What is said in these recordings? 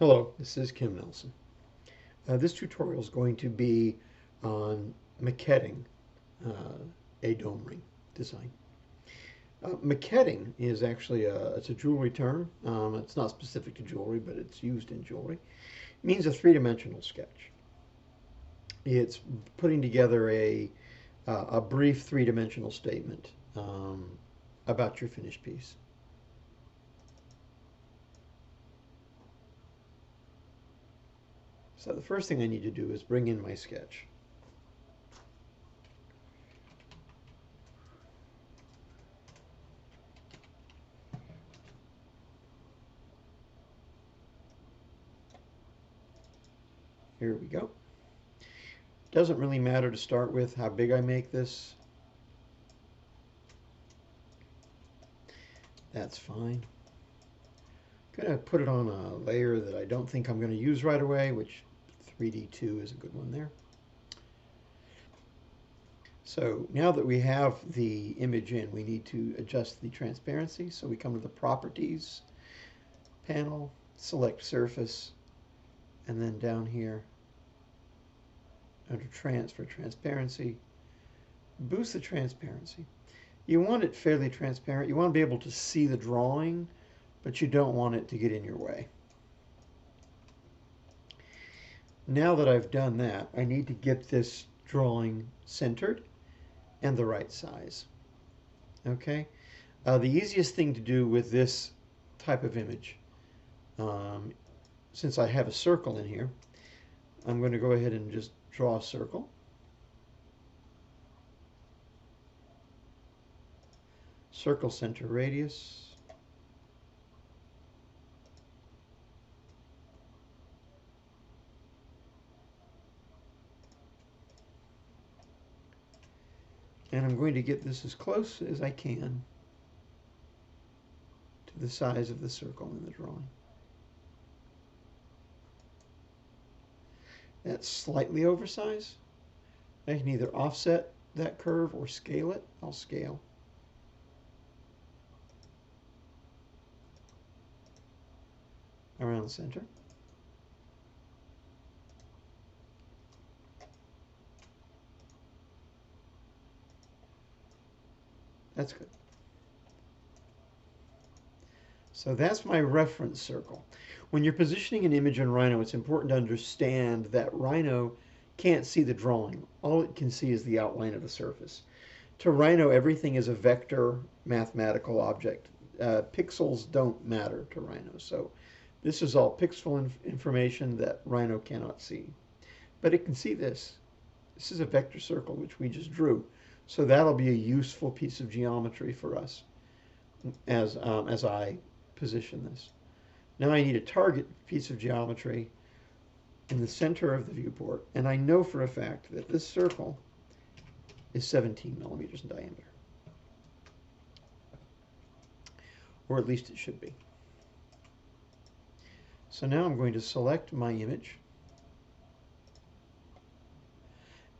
Hello, this is Kim Nelson. This tutorial is going to be on maquetting a dome ring design. Maquetting is actually it's a jewelry term. It's not specific to jewelry, but it's used in jewelry. It means a three-dimensional sketch. It's putting together a brief three-dimensional statement about your finished piece. So the first thing I need to do is bring in my sketch. Here we go. Doesn't really matter to start with how big I make this. That's fine. I'm going to put it on a layer that I don't think I'm going to use right away, which 3D2 is a good one there. So now that we have the image in, we need to adjust the transparency. So we come to the Properties panel, select Surface, and then down here under Transfer Transparency, boost the transparency. You want it fairly transparent. You want to be able to see the drawing, but you don't want it to get in your way. Now that I've done that, I need to get this drawing centered and the right size. Okay? The easiest thing to do with this type of image, since I have a circle in here, I'm going to go ahead and just draw a circle. Circle center radius. And I'm going to get this as close as I can to the size of the circle in the drawing. That's slightly oversized. I can either offset that curve or scale it. I'll scale. Around the center. That's good. So that's my reference circle. When you're positioning an image in Rhino, it's important to understand that Rhino can't see the drawing. All it can see is the outline of the surface. To Rhino, everything is a vector mathematical object. Pixels don't matter to Rhino. So this is all pixel information that Rhino cannot see. But it can see this. This is a vector circle, which we just drew. So that'll be a useful piece of geometry for us as I position this. Now I need a target piece of geometry in the center of the viewport, and I know for a fact that this circle is 17 millimeters in diameter. Or at least it should be. So now I'm going to select my image,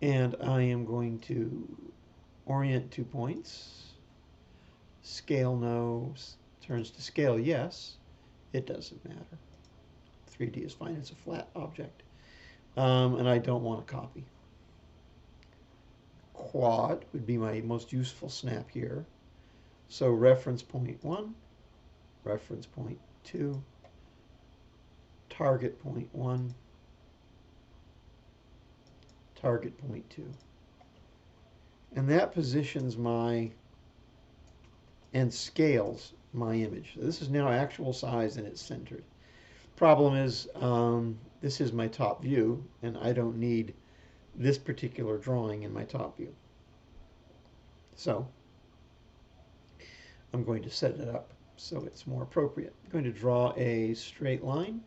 and I am going to orient 2 points. Scale no, turns to scale yes. It doesn't matter. 3D is fine, it's a flat object. And I don't want to copy. Quad would be my most useful snap here. So reference point 1, reference point 2, target point 1, target point 2. And that positions my and scales my image. So this is now actual size and it's centered. Problem is, this is my top view, and I don't need this particular drawing in my top view. So I'm going to set it up so it's more appropriate. I'm going to draw a straight line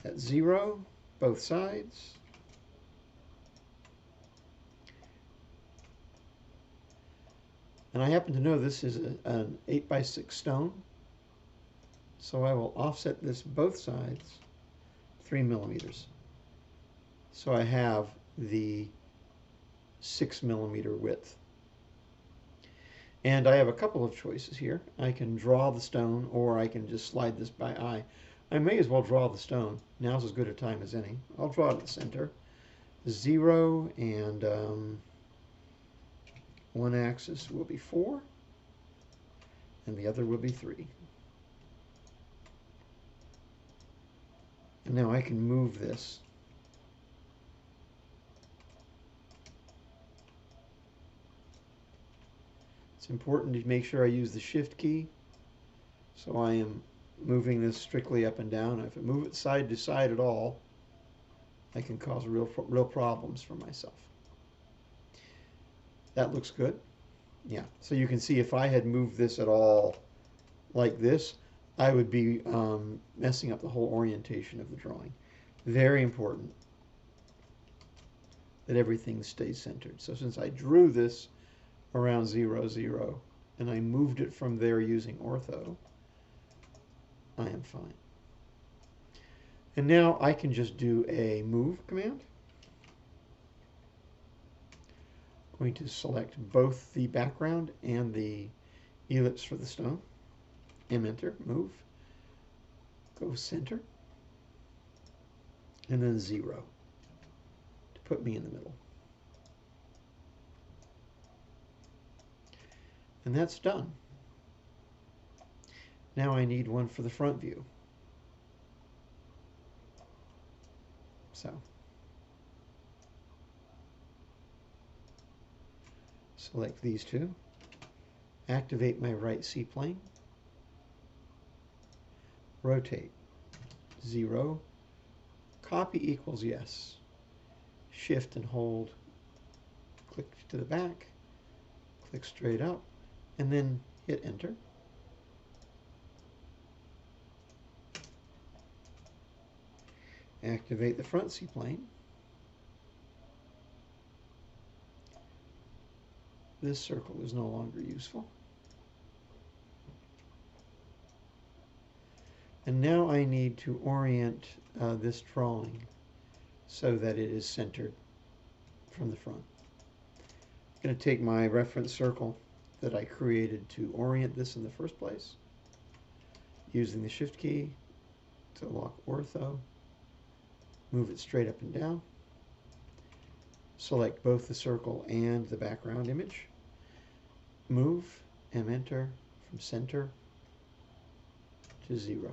at 0, both sides. And I happen to know this is an 8x6 stone, so I will offset this both sides 3 millimeters. So I have the 6 millimeter width. And I have a couple of choices here. I can draw the stone, or I can just slide this by eye. I may as well draw the stone. Now's as good a time as any. I'll draw it at the center. 0, and one axis will be 4, and the other will be 3. And now I can move this. It's important to make sure I use the shift key. So I am moving this strictly up and down. If I move it side to side at all, I can cause real problems for myself. That looks good. Yeah, so you can see if I had moved this at all like this, I would be messing up the whole orientation of the drawing. Very important that everything stays centered. So since I drew this around 0, 0, and I moved it from there using ortho, I am fine. And now I can just do a move command. I'm going to select both the background and the ellipse for the stone. Enter, move, go center, and then 0 to put me in the middle. And that's done. Now I need one for the front view. So select these two, activate my right C-plane, rotate 0, copy equals yes, shift and hold, click to the back, click straight up, and then hit enter. Activate the front C-plane. This circle is no longer useful. And now I need to orient this drawing so that it is centered from the front. I'm going to take my reference circle that I created to orient this in the first place, using the shift key to lock ortho, move it straight up and down, select both the circle and the background image, move and enter from center to 0.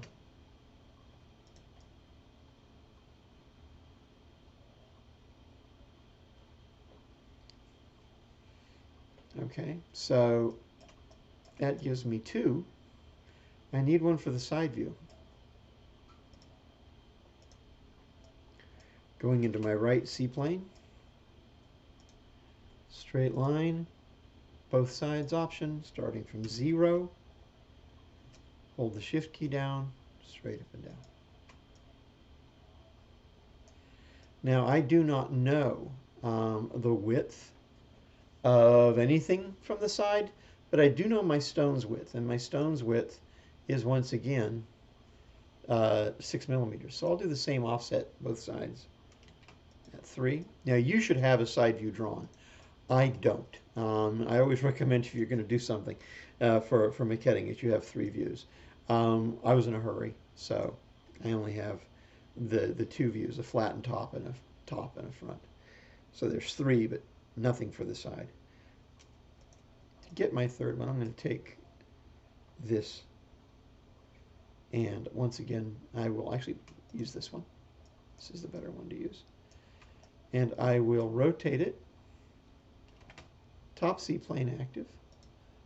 Okay, so that gives me 2. I need one for the side view. Going into my right C-plane, straight line, both sides option, starting from 0, hold the shift key down, straight up and down. Now I do not know the width of anything from the side, but I do know my stone's width, and my stone's width is once again 6 millimeters. So I'll do the same offset both sides at 3. Now you should have a side view drawn. I don't. I always recommend if you're going to do something for maquetting it, you have 3 views. I was in a hurry, so I only have the 2 views, a flattened top and a front. So there's 3, but nothing for the side. To get my third one, I'm going to take this, and once again, I will actually use this one. This is the better one to use. And I will rotate it, top C-plane active,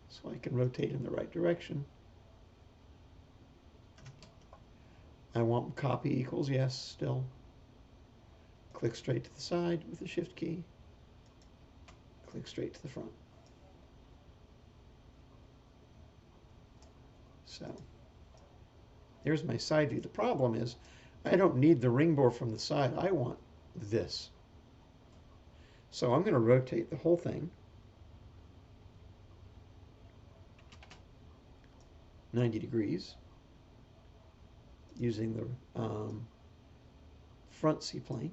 so I can rotate in the right direction. I want copy equals yes still. Click straight to the side with the shift key. Click straight to the front. So there's my side view. The problem is I don't need the ring bore from the side. I want this. So I'm going to rotate the whole thing 90 degrees using the front C-plane.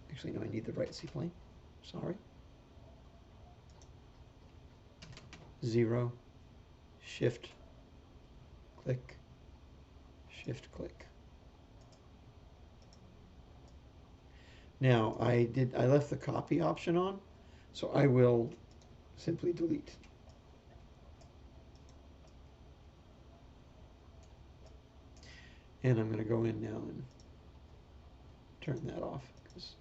Actually, no, I need the right C-plane. sorry, 0, shift, click, shift, click. Now I left the copy option on, so I will simply delete. And I'm going to go in now and turn that off, because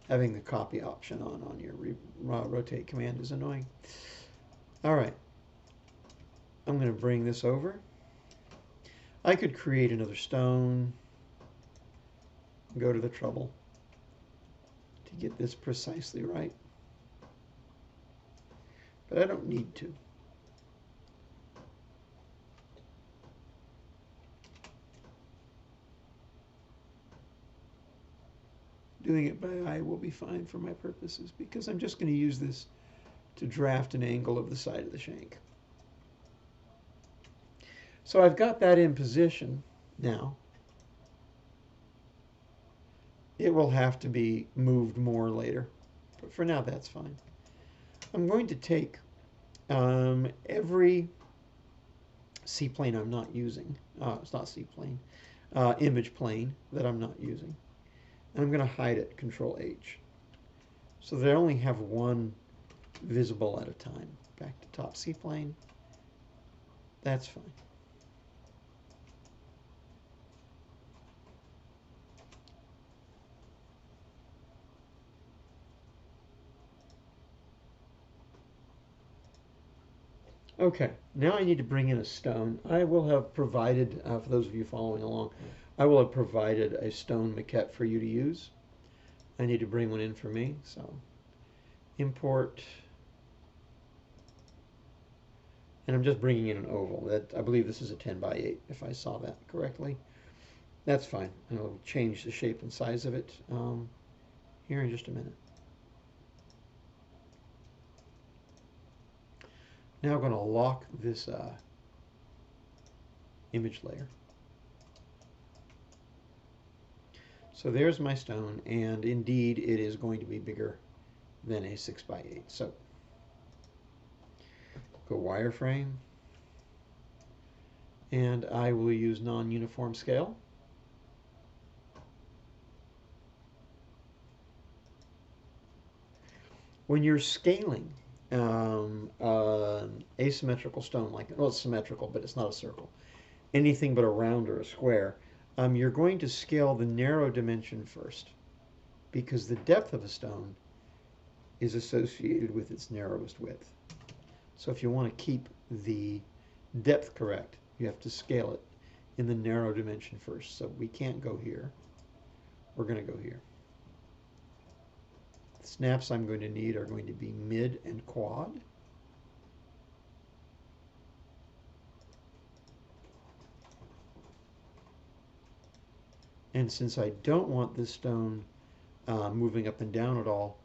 having the copy option on your rotate command is annoying. All right, I'm going to bring this over. I could create another stone, go to the trouble to get this precisely right, but I don't need to. Doing it by eye will be fine for my purposes, because I'm just going to use this to draft an angle of the side of the shank. So I've got that in position now. It will have to be moved more later, but for now that's fine. I'm going to take every C-plane I'm not using, it's not C-plane, image plane that I'm not using, and I'm going to hide it, Control H, so that I only have one visible at a time. Back to top C-plane, that's fine. Okay, now I need to bring in a stone. I will have provided, for those of you following along, I will have provided a stone maquette for you to use. I need to bring one in for me, so import, and I'm just bringing in an oval. That, I believe this is a 10 by 8, if I saw that correctly. That's fine. I'll change the shape and size of it here in just a minute. Now I'm going to lock this image layer. So there's my stone, and indeed it is going to be bigger than a 6 by 8. So go wireframe, and I will use non-uniform scale. When you're scaling asymmetrical stone, like, well, it's symmetrical, but it's not a circle, anything but a round or a square, you're going to scale the narrow dimension first, because the depth of a stone is associated with its narrowest width. So if you want to keep the depth correct, you have to scale it in the narrow dimension first. So we can't go here. We're going to go here. The snaps I'm going to need are going to be mid and quad. And since I don't want this stone moving up and down at all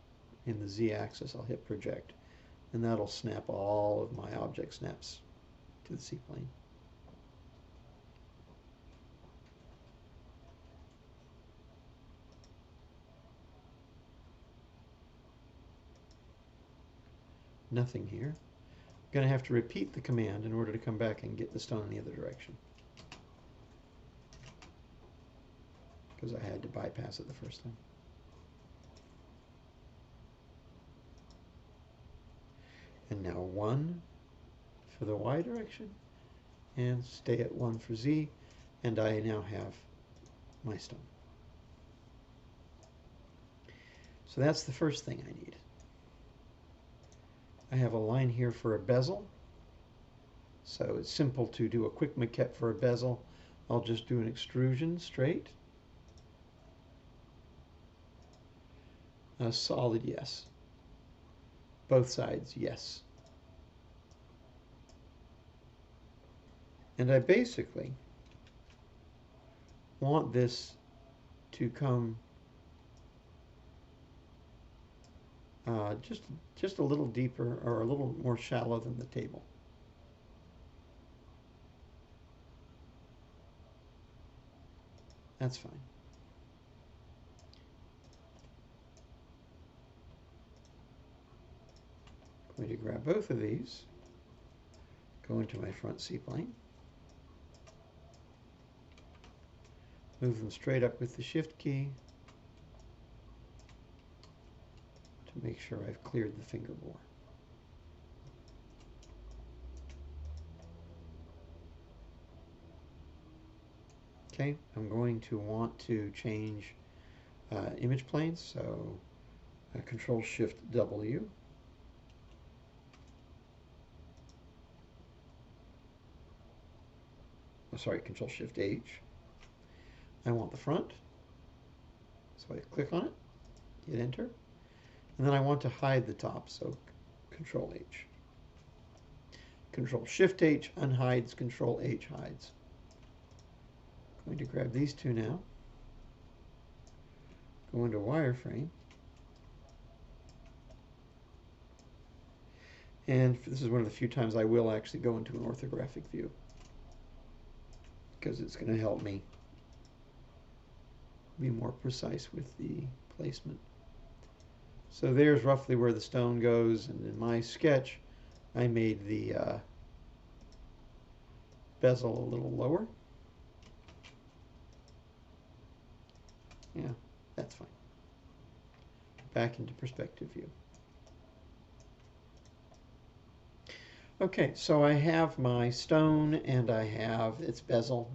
in the z-axis, I'll hit project, and that'll snap all of my object snaps to the C-plane. Nothing here. I'm going to have to repeat the command in order to come back and get the stone in the other direction, because I had to bypass it the first time. And now 1 for the y direction, and stay at 1 for z, and I now have my stone. So that's the first thing I need. I have a line here for a bezel, so it's simple to do a quick maquette for a bezel. I'll just do an extrusion straight. A solid yes. Both sides yes. And I basically want this to come just a little deeper, or a little more shallow than the table. That's fine. I'm going to grab both of these, go into my front C-plane, move them straight up with the Shift key to make sure I've cleared the finger bore. Okay, I'm going to want to change image planes, so Control Shift W. Oh, sorry, Control Shift H. I want the front, so I click on it, hit Enter, and then I want to hide the top, so Control H. Control Shift H unhides, Control H hides. I'm going to grab these two now, go into wireframe, and this is one of the few times I will actually go into an orthographic view, because it's going to help me be more precise with the placement. So there's roughly where the stone goes, and in my sketch I made the bezel a little lower. Yeah, that's fine. Back into perspective view. Okay, so I have my stone and I have its bezel.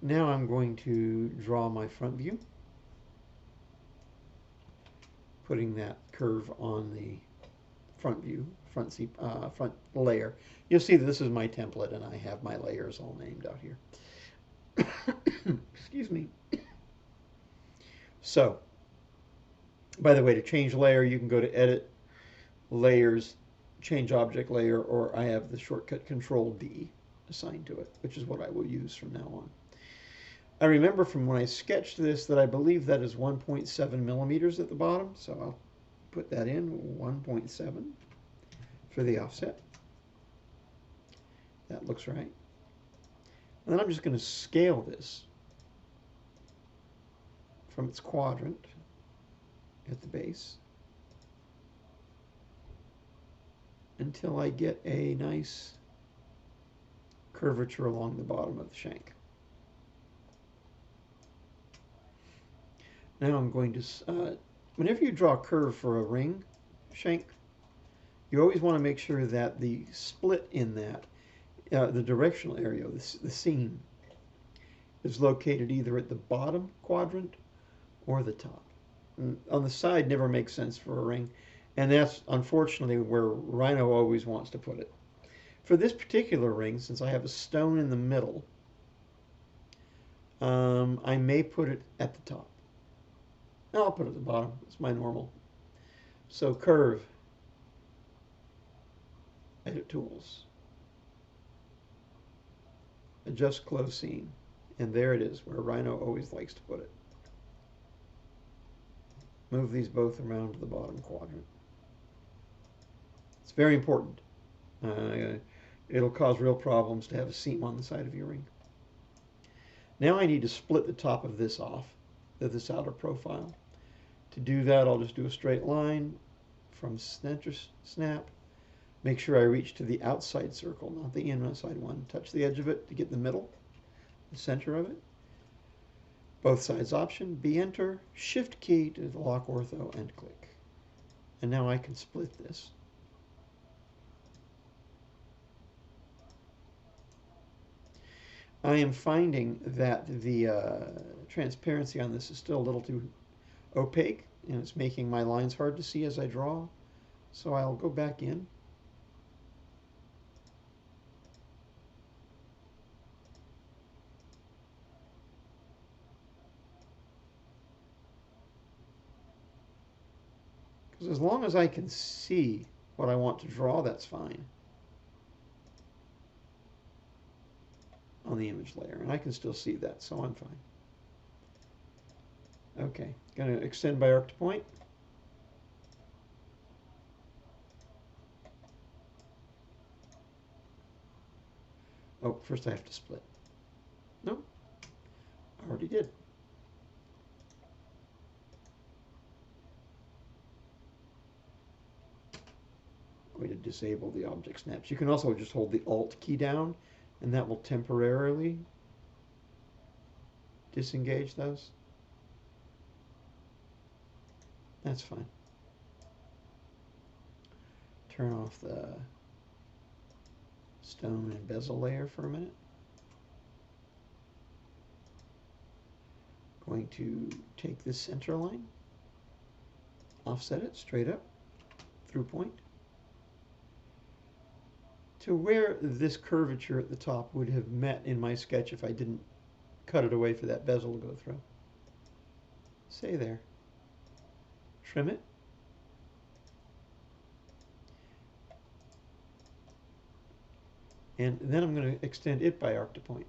Now I'm going to draw my front view, putting that curve on the front view, front layer. You'll see that this is my template and I have my layers all named out here. Excuse me. So, by the way, to change layer, you can go to Edit, Layers, Change Object Layer, or I have the shortcut Control D assigned to it, which is what I will use from now on. I remember from when I sketched this that I believe that is 1.7 millimeters at the bottom, so I'll put that in, 1.7 for the offset. That looks right. And then I'm just going to scale this from its quadrant at the base until I get a nice curvature along the bottom of the shank. Now I'm going to, whenever you draw a curve for a ring shank, you always want to make sure that the split in that, the directional area, the seam, is located either at the bottom quadrant or the top. And on the side never makes sense for a ring, and that's unfortunately where Rhino always wants to put it. For this particular ring, since I have a stone in the middle, I may put it at the top. No, I'll put it at the bottom. It's my normal. So curve, edit tools, adjust close seam, and there it is where Rhino always likes to put it. Move these both around to the bottom quadrant. It's very important. It'll cause real problems to have a seam on the side of your ring. Now I need to split the top of this off, this outer profile. To do that, I'll just do a straight line from center snap. Make sure I reach to the outside circle, not the inside one. Touch the edge of it to get the middle, the center of it. Both sides option, B enter, shift key to lock ortho and click. And now I can split this. I am finding that the transparency on this is still a little too opaque, and it's making my lines hard to see as I draw. So I'll go back in. Because as long as I can see what I want to draw, that's fine on the image layer, and I can still see that, so I'm fine. Okay, going to extend by arc to point. Oh, first I have to split. Nope, I already did. going to disable the object snaps. You can also just hold the Alt key down, and that will temporarily disengage those. That's fine. Turn off the stone and bezel layer for a minute. Going to take this center line, offset it straight up, through point, to where this curvature at the top would have met in my sketch if I didn't cut it away for that bezel to go through. Say there. Trim it. And then I'm going to extend it by arc to point.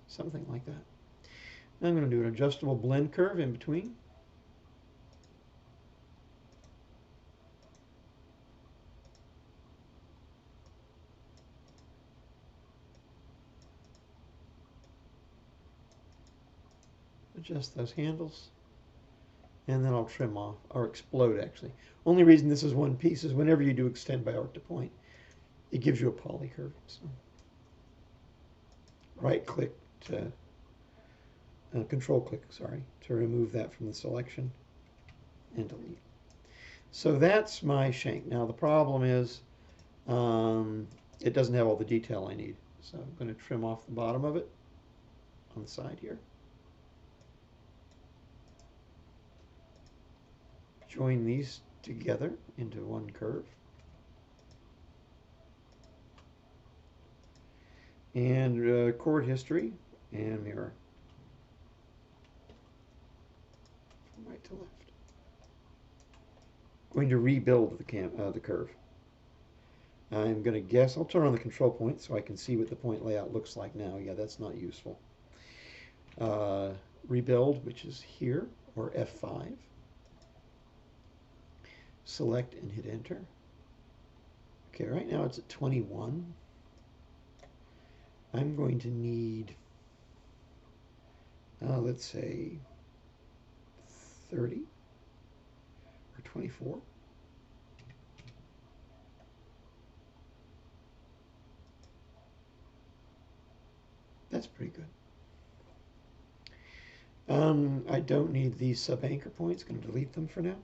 Something like that. Now I'm going to do an adjustable blend curve in between. Adjust those handles. And then I'll trim off, or explode actually. Only reason this is one piece is whenever you do extend by arc to point, it gives you a poly curve. So right click to, control click, sorry, to remove that from the selection and delete. So that's my shank. Now the problem is it doesn't have all the detail I need. So I'm going to trim off the bottom of it on the side here. Join these together into one curve. And chord history and mirror. From right to left. Going to rebuild the curve. I'm going to guess, I'll turn on the control point so I can see what the point layout looks like now. Yeah, that's not useful. Rebuild, which is here, or F5. Select and hit enter. Okay, right now it's at 21. I'm going to need, let's say, 30 or 24. That's pretty good. I don't need these sub-anchor points. Going to delete them for now.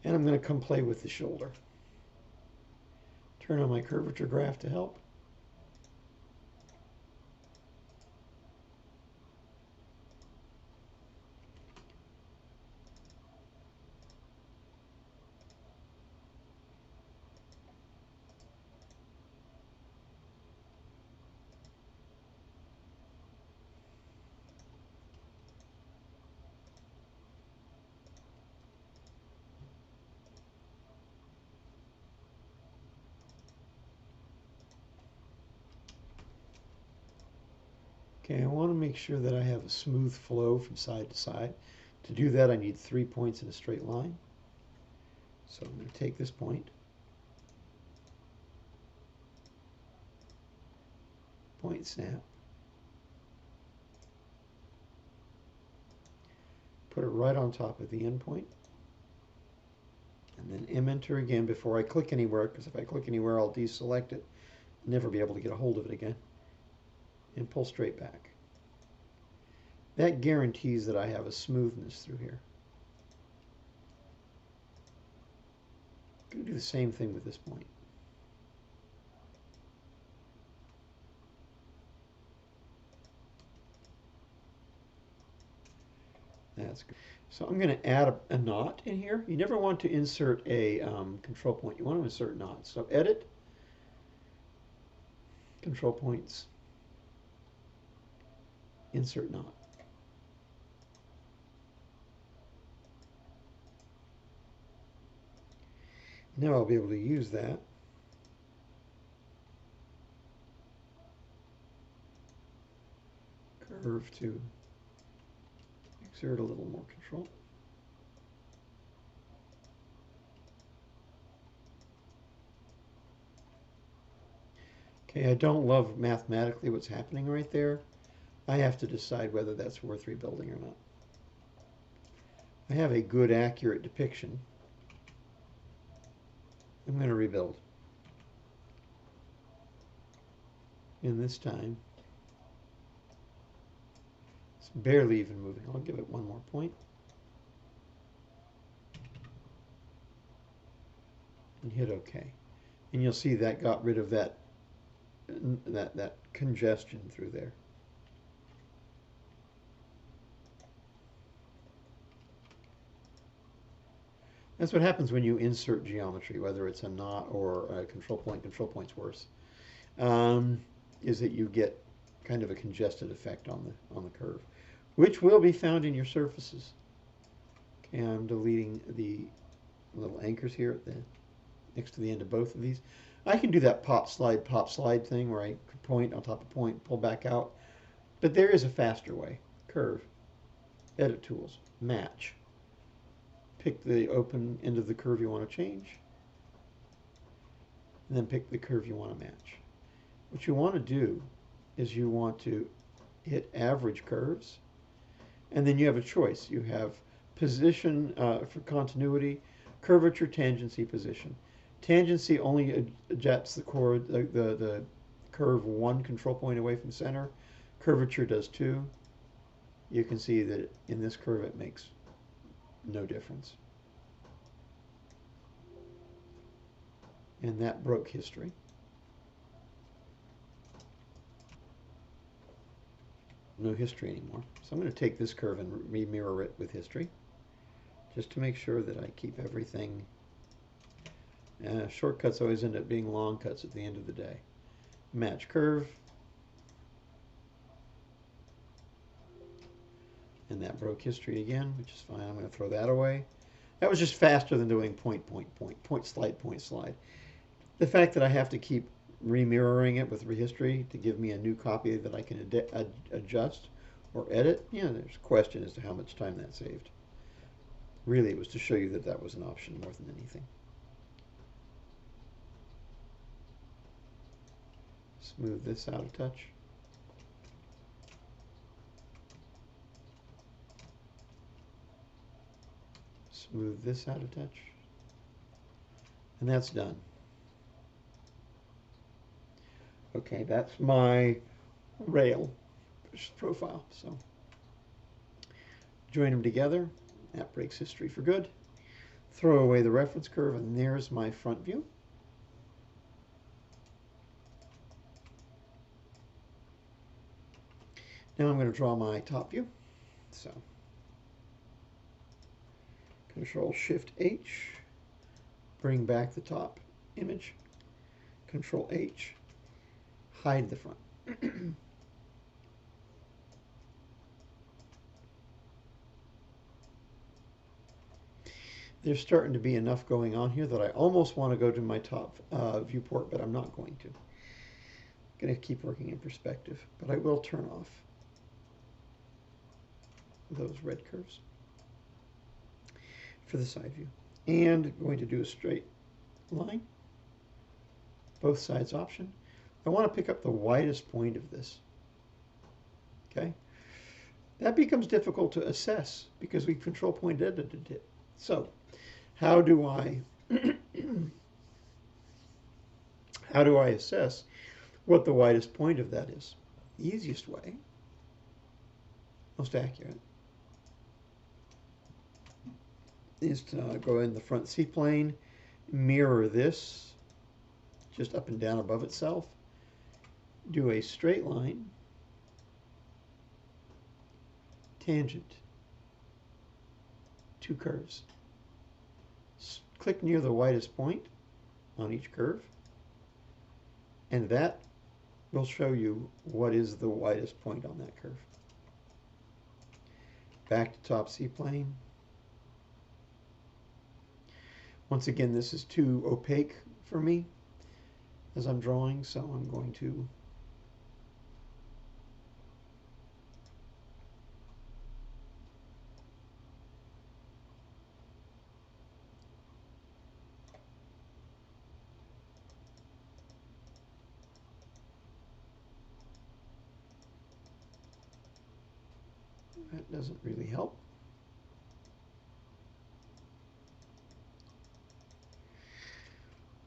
And I'm going to come play with the shoulder. Turn on my curvature graph to help. Okay, I want to make sure that I have a smooth flow from side to side. To do that, I need 3 points in a straight line. So I'm going to take this point, point snap, put it right on top of the end point, and then M-enter again before I click anywhere, because if I click anywhere, I'll deselect it and never be able to get a hold of it again, and pull straight back. That guarantees that I have a smoothness through here. I'm going to do the same thing with this point. That's good. So I'm going to add a knot in here. You never want to insert a control point. You want to insert knots. So edit, control points, insert knot. Now I'll be able to use that curve to exert a little more control. Okay, I don't love mathematically what's happening right there. I have to decide whether that's worth rebuilding or not. I have a good, accurate depiction. I'm going to rebuild. And this time, it's barely even moving. I'll give it one more point. And hit OK. And you'll see that got rid of that congestion through there. That's what happens when you insert geometry, whether it's a knot or a control point. Control point's worse. Is that you get kind of a congested effect on the curve, which will be found in your surfaces. Okay, I'm deleting the little anchors here at the next to the end of both of these. I can do that pop slide thing where I point on top of point, pull back out, but there is a faster way. Curve, edit tools, match. Pick the open end of the curve you want to change, and then pick the curve you want to match. What you want to do is you want to hit average curves, and then you have a choice. You have position for continuity, curvature, tangency, position. Tangency only adjusts the curve one control point away from center. Curvature does two. You can see that in this curve it makes no difference. And that broke history. No history anymore. So I'm going to take this curve and remirror it with history, just to make sure that I keep everything. Shortcuts always end up being long cuts at the end of the day. Match curve. And that broke history again, which is fine. I'm going to throw that away. That was just faster than doing point, slide. The fact that I have to keep remirroring it with history to give me a new copy that I can adjust or edit, there's a question as to how much time that saved. Really, it was to show you that that was an option more than anything. Smooth this out a touch. Smooth this out a touch. And that's done. Okay, that's my rail profile. So join them together. That breaks history for good. Throw away the reference curve, and there's my front view. Now I'm going to draw my top view. So Control-Shift-H, bring back the top image. Control-H, hide the front. There's starting to be enough going on here that I almost want to go to my top viewport, but I'm not going to. I'm going to keep working in perspective, but I will turn off those red curves for the side view. And going to do a straight line, both sides option. I want to pick up the widest point of this. Okay? That becomes difficult to assess because we control point edited it. So, how do I assess what the widest point of that is? The easiest way, most accurate, is to go in the front C-plane, mirror this just up and down above itself, do a straight line, tangent, two curves. Click near the widest point on each curve, and that will show you what is the widest point on that curve. Back to top C-plane. Once again, this is too opaque for me as I'm drawing, so I'm going to That doesn't really help.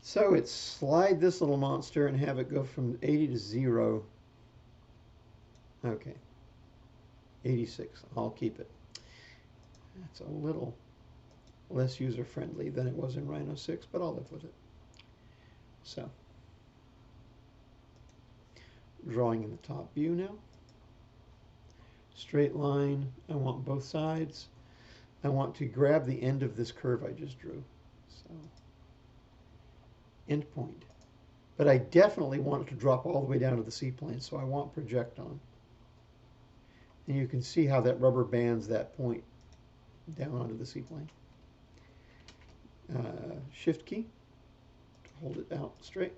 So it's slide this little monster and have it go from 80 to 0. Okay, 86. I'll keep it. That's a little less user-friendly than it was in Rhino 6, but I'll live with it. So, drawing in the top view now. Straight line, I want both sides. I want to grab the end of this curve I just drew. So, end point. But I definitely want it to drop all the way down to the C-plane, so I want project on. And you can see how that rubber bands that point down onto the C-plane. Shift key to hold it out straight.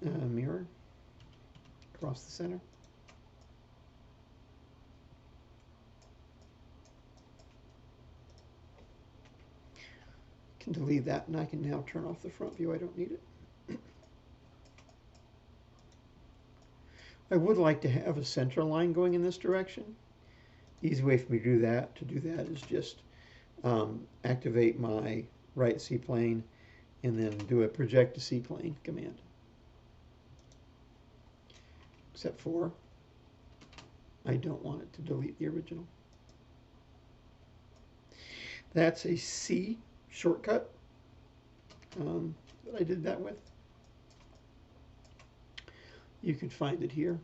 Mirror across the center. Can delete that, and I can now turn off the front view. I don't need it. I would like to have a center line going in this direction. The easy way for me to do that is just activate my right C-plane and then do a project to C-plane command. Except for I don't want it to delete the original. That's a C shortcut that I did that with. You can find it here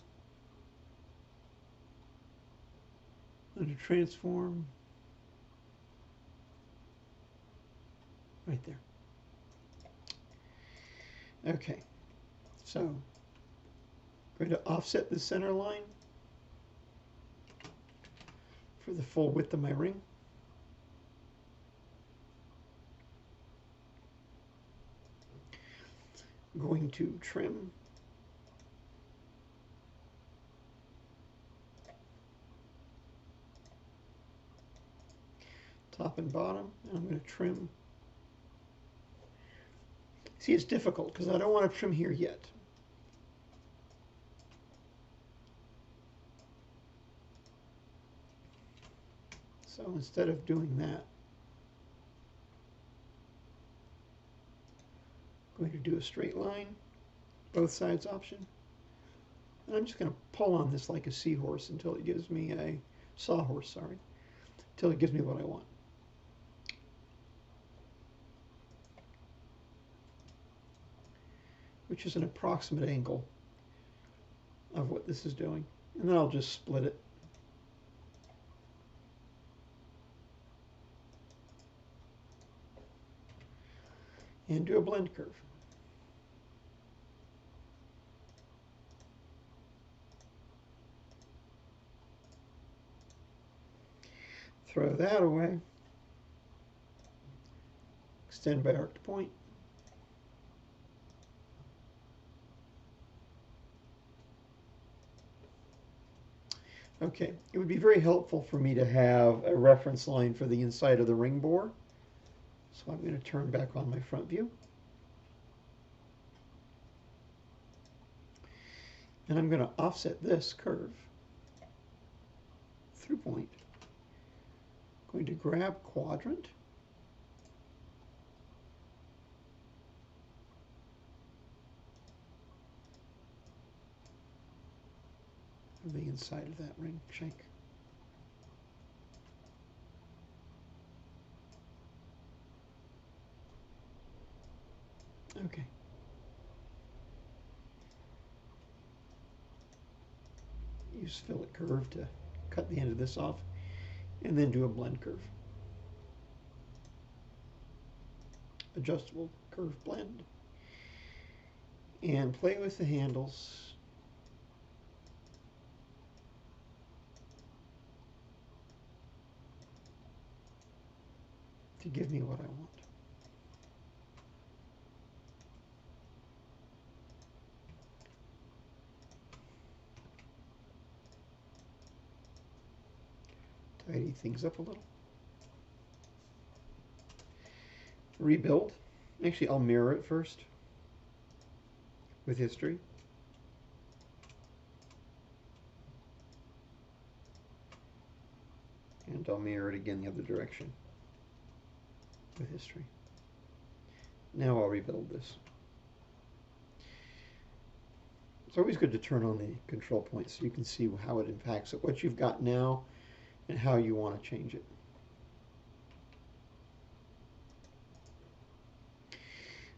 under transform, right there. Okay, so I'm going to offset the center line for the full width of my ring. I'm going to trim top and bottom, and I'm going to trim. See, it's difficult because I don't want to trim here yet. So instead of doing that, I'm going to do a straight line, both sides option. And I'm just going to pull on this like a seahorse until it gives me a sawhorse, sorry, until it gives me what I want. Which is an approximate angle of what this is doing. And then I'll just split it. And do a blend curve. Throw that away. Extend by arc to point. Okay, it would be very helpful for me to have a reference line for the inside of the ring bore. So I'm going to turn back on my front view. And I'm going to offset this curve through point. I'm going to grab quadrant. The inside of that ring shank. Okay. Use fillet curve to cut the end of this off, and then do a blend curve. Adjustable curve blend. And play with the handles. To give me what I want. Tidy things up a little. Rebuild. Actually, I'll mirror it first with history. I'll mirror it again the other direction with history. Now I'll rebuild this. It's always good to turn on the control point so you can see how it impacts it, what you've got now, and how you want to change it.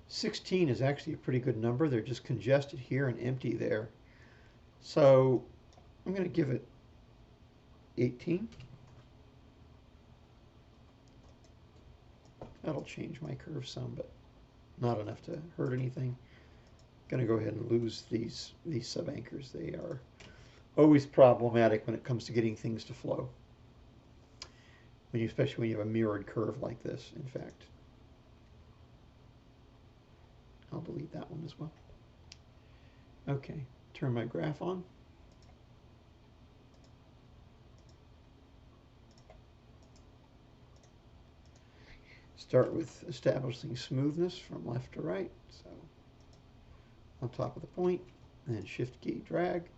"16 is actually a pretty good number. They're just congested here and empty there. So I'm going to give it 18. That'll change my curve some, but not enough to hurt anything. Going to go ahead and lose these sub-anchors. They are always problematic when it comes to getting things to flow, especially when you have a mirrored curve like this, in fact. I'll delete that one as well. Okay, turn my graph on. Start with establishing smoothness from left to right. So on top of the point, and then Shift key drag.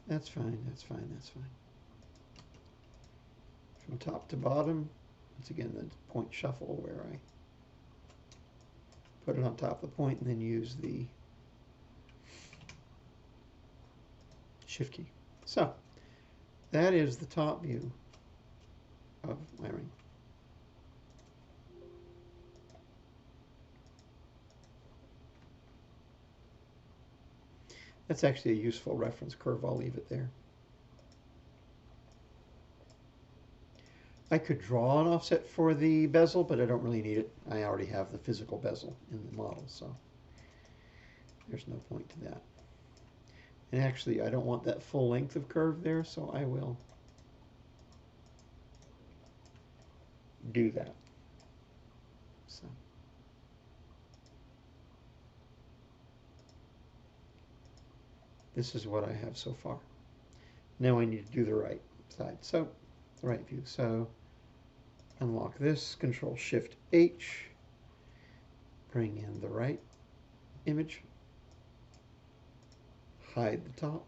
That's fine, that's fine, that's fine. From top to bottom, once again the point shuffle where I put it on top of the point and then use the Shift key. So that is the top view of my ring. That's actually a useful reference curve. I'll leave it there. I could draw an offset for the bezel, but I don't really need it. I already have the physical bezel in the model, so there's no point to that. And actually, I don't want that full length of curve there, so I will do that. So this is what I have so far. Now I need to do the right side. So the right view. So unlock this, Control Shift H, bring in the right image, hide the top,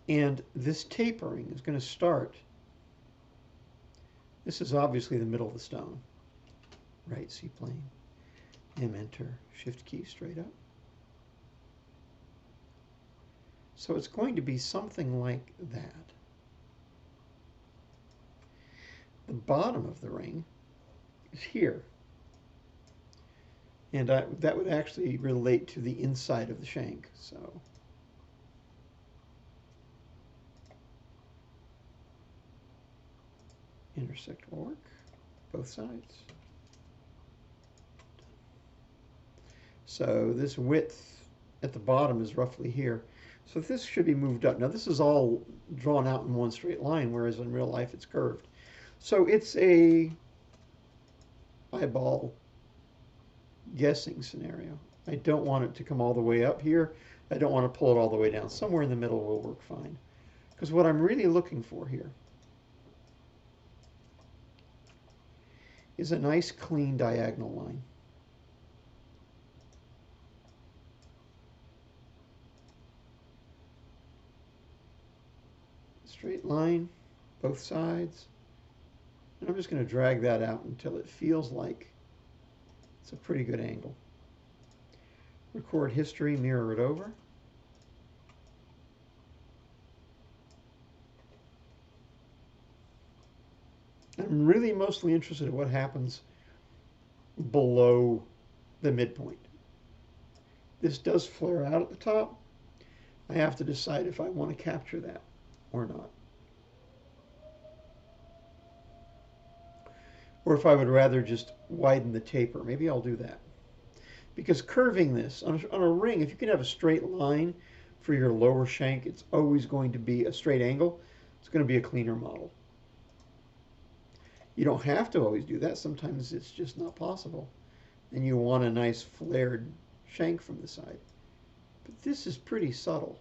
and this tapering is going to start. This is obviously the middle of the stone. Right C-plane, M, enter, Shift key straight up. So it's going to be something like that. The bottom of the ring is here. And that would actually relate to the inside of the shank. So intersect will work, both sides. So this width at the bottom is roughly here. So this should be moved up. Now this is all drawn out in one straight line, whereas in real life it's curved. So it's a eyeball guessing scenario. I don't want it to come all the way up here. I don't want to pull it all the way down. Somewhere in the middle will work fine. Because what I'm really looking for here is a nice clean diagonal line. Straight line, both sides. And I'm just going to drag that out until it feels like it's a pretty good angle. Record history, mirror it over. I'm really mostly interested in what happens below the midpoint. This does flare out at the top. I have to decide if I want to capture that or not. Or if I would rather just widen the taper. Maybe I'll do that. Because curving this on a ring, if you can have a straight line for your lower shank, it's always going to be a straight angle. It's going to be a cleaner model. You don't have to always do that. Sometimes it's just not possible. And you want a nice flared shank from the side. But this is pretty subtle.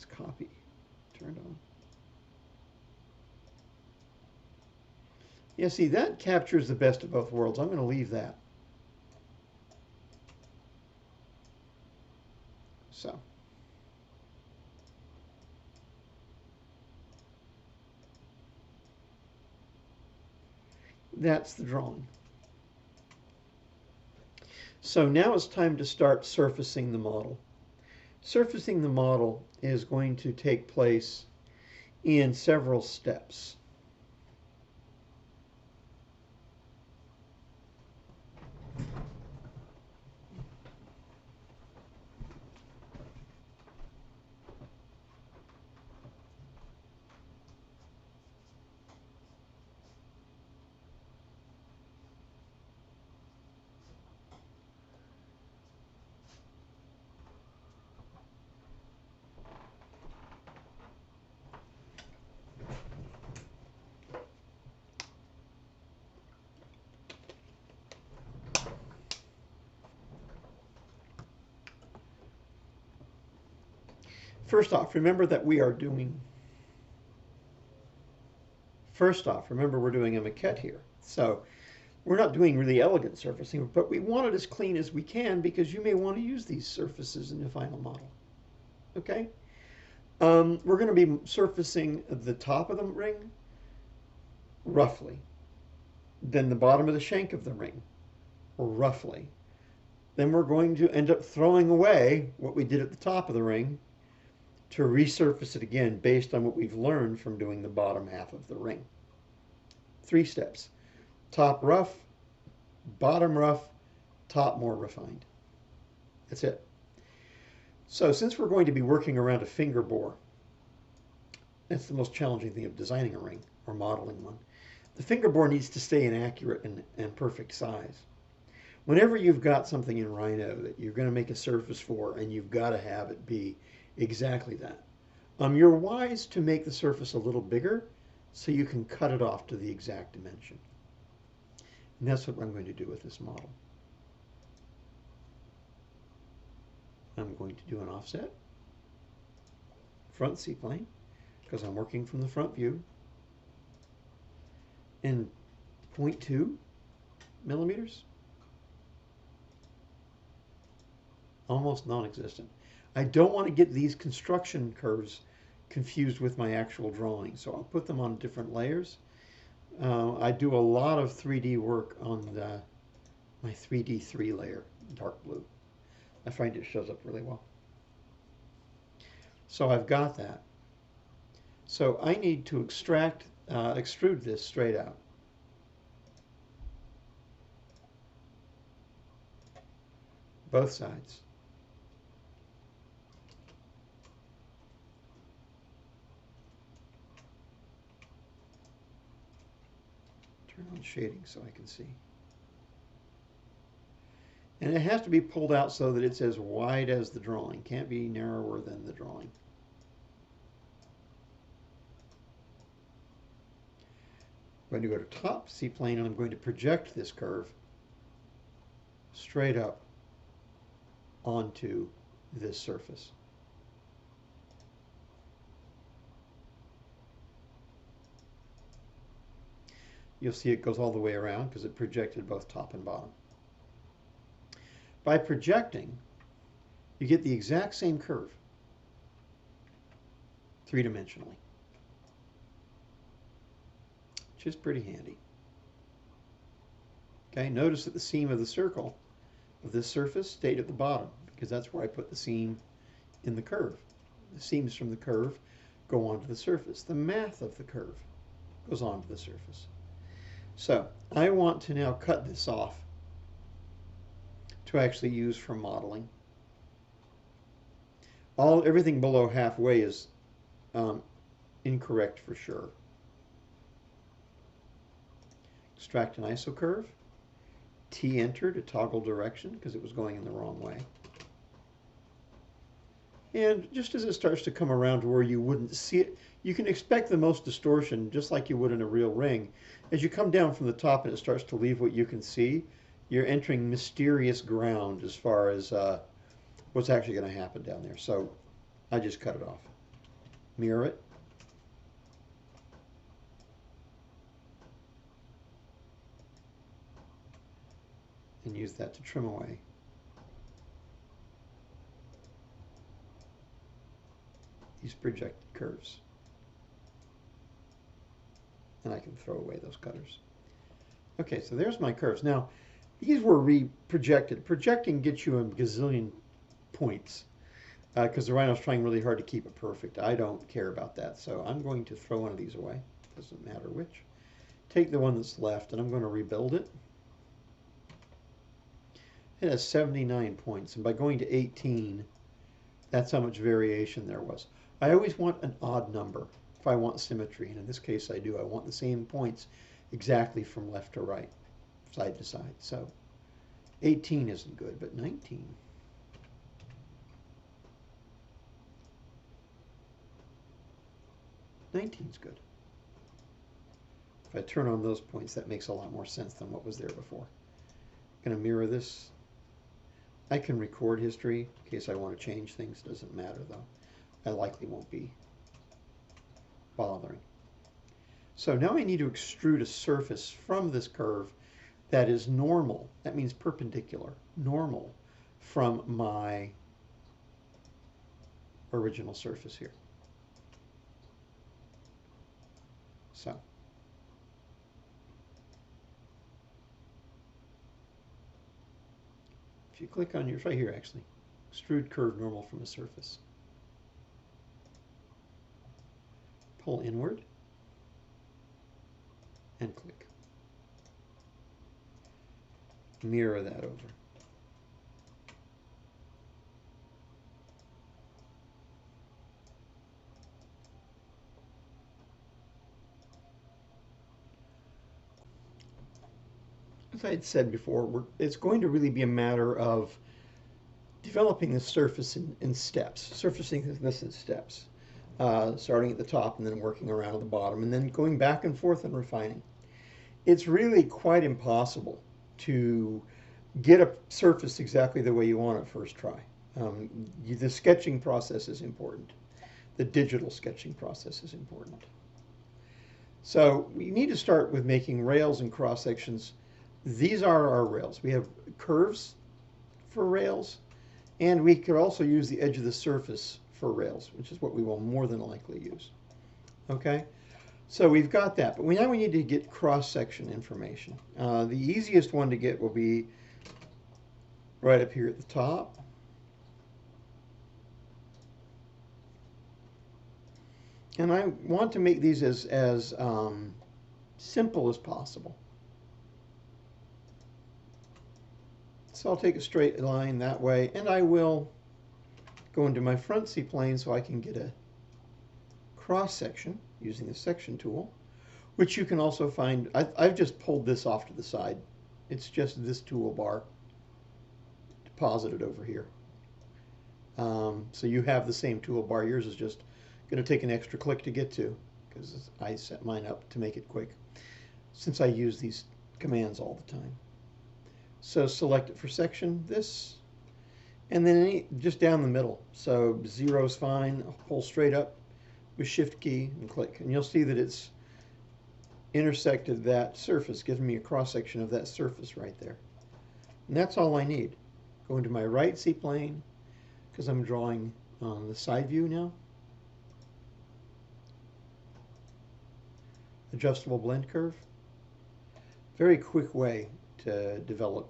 Let's copy, turn it on. Yeah, see, that captures the best of both worlds. I'm going to leave that. So. That's the drawing. So now it's time to start surfacing the model. Surfacing the model is going to take place in several steps. First off, remember we're doing a maquette here. So we're not doing really elegant surfacing, but we want it as clean as we can because you may want to use these surfaces in the final model. Okay? We're going to be surfacing the top of the ring, roughly. Then the bottom of the shank of the ring, roughly. Then we're going to end up throwing away what we did at the top of the ring to resurface it again based on what we've learned from doing the bottom half of the ring. 3 steps. Top rough, bottom rough, top more refined. That's it. So since we're going to be working around a finger bore, that's the most challenging thing of designing a ring or modeling one. The finger bore needs to stay in accurate and perfect size. Whenever you've got something in Rhino that you're going to make a surface for and you've got to have it be exactly that, you're wise to make the surface a little bigger so you can cut it off to the exact dimension. And that's what I'm going to do with this model. I'm going to do an offset, front C-plane, because I'm working from the front view, and 0.2 millimeters, almost non-existent. I don't want to get these construction curves confused with my actual drawing, so I'll put them on different layers. I do a lot of 3D work on my 3D3 layer, dark blue. I find it shows up really well. So I've got that. So I need to extrude this straight out. Both sides. Turn on shading so I can see. And it has to be pulled out so that it's as wide as the drawing. Can't be narrower than the drawing. I'm going to go to top C-plane and I'm going to project this curve straight up onto this surface. You'll see it goes all the way around because it projected both top and bottom. By projecting, you get the exact same curve, 3-dimensionally, which is pretty handy. Okay, notice that the seam of the circle of this surface stayed at the bottom because that's where I put the seam in the curve. The seams from the curve go onto the surface. The math of the curve goes onto the surface. So I want to now cut this off to actually use for modeling. Everything below halfway is incorrect for sure. Extract an isocurve. T-enter to toggle direction because it was going in the wrong way. And just as it starts to come around to where you wouldn't see it, you can expect the most distortion just like you would in a real ring. As you come down from the top and it starts to leave what you can see, you're entering mysterious ground as far as what's actually going to happen down there. So I just cut it off. Mirror it. And use that to trim away these projected curves. And I can throw away those cutters. Okay, so there's my curves. Now, these were re-projected. Projecting gets you a gazillion points because the Rhino's trying really hard to keep it perfect. I don't care about that, so I'm going to throw one of these away. Doesn't matter which. Take the one that's left, and I'm going to rebuild it. It has 79 points, and by going to 18, that's how much variation there was. I always want an odd number if I want symmetry, and in this case I do. I want the same points exactly from left to right, side to side. So 18 isn't good, but 19. Nineteen's good. If I turn on those points, that makes a lot more sense than what was there before. I'm going to mirror this. I can record history in case I want to change things. Doesn't matter though. I likely won't be bothering. So now I need to extrude a surface from this curve that is normal. That means perpendicular, normal from my original surface here. So if you click on yours, right here actually, extrude curve normal from a surface. Pull inward and click. Mirror that over. As I had said before, it's going to really be a matter of developing the surface in steps, surfacing this in steps, starting at the top and then working around at the bottom and then going back and forth and refining. It's really quite impossible to get a surface exactly the way you want it first try. The sketching process is important. The digital sketching process is important. So we need to start with making rails and cross sections. These are our rails. We have curves for rails, and we could also use the edge of the surface for rails, which is what we will more than likely use. Okay, so we've got that, but now we need to get cross-section information. The easiest one to get will be right up here at the top. And I want to make these as simple as possible. So I'll take a straight line that way, and I will go into my front C-plane so I can get a cross-section using the section tool, which you can also find. I've just pulled this off to the side. It's just this toolbar deposited over here. So you have the same toolbar. Yours is just going to take an extra click to get to because I set mine up to make it quick since I use these commands all the time. So select it for section, this, and then just down the middle. So 0 is fine. I'll pull straight up with Shift key and click, and you'll see that it's intersected that surface, giving me a cross section of that surface right there. And that's all I need. Go into my right C-plane because I'm drawing on the side view now. Adjustable blend curve. Very quick way to develop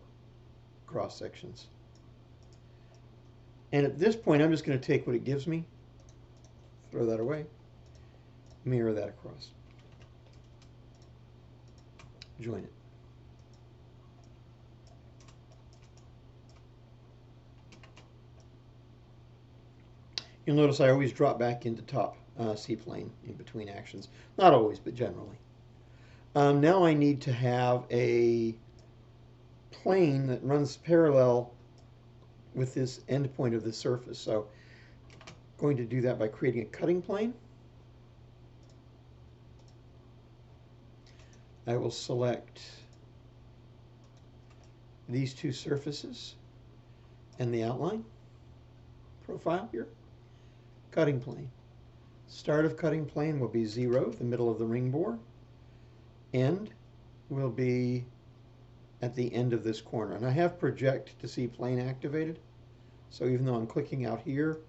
cross sections. And at this point, I'm just going to take what it gives me, throw that away, mirror that across, join it. You'll notice I always drop back into top C-plane in between actions. Not always, but generally. Now I need to have a plane that runs parallel with this end point of the surface. So I'm going to do that by creating a cutting plane. I will select these two surfaces and the outline profile here. Cutting plane. Start of cutting plane will be 0, the middle of the ring bore. End will be at the end of this corner. And I have project to see plane activated. So even though I'm clicking out here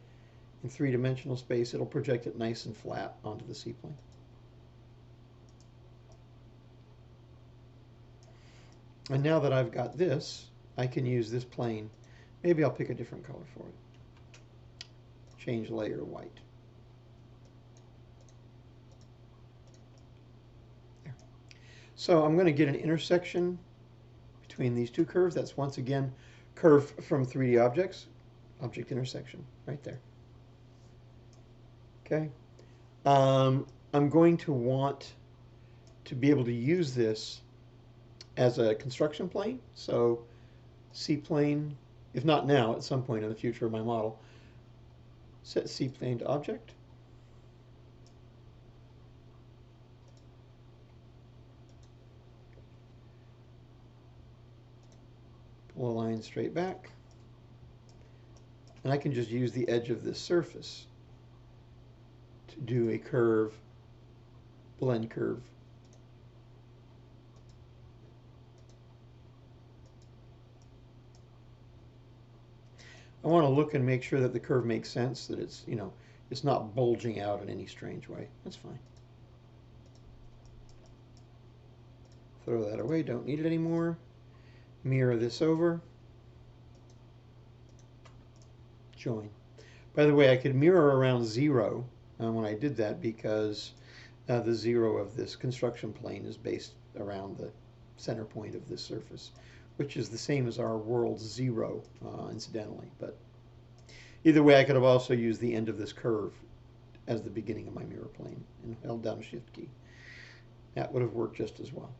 in three-dimensional space, it'll project it nice and flat onto the C-plane. And now that I've got this, I can use this plane. Maybe I'll pick a different color for it. Change layer to white. There. So I'm going to get an intersection between these two curves. That's once again curve from 3D objects. Object intersection right there. Okay. I'm going to want to be able to use this as a construction plane. So C-plane, if not now, at some point in the future of my model, set C-plane to object. Pull a line straight back. And I can just use the edge of this surface to do a curve, blend curve. I want to look and make sure that the curve makes sense, that it's, it's not bulging out in any strange way. That's fine. Throw that away, don't need it anymore. Mirror this over. Join. By the way, I could mirror around 0 when I did that because the 0 of this construction plane is based around the center point of this surface, which is the same as our world 0, incidentally. But either way, I could have also used the end of this curve as the beginning of my mirror plane and held down the Shift key. That would have worked just as well.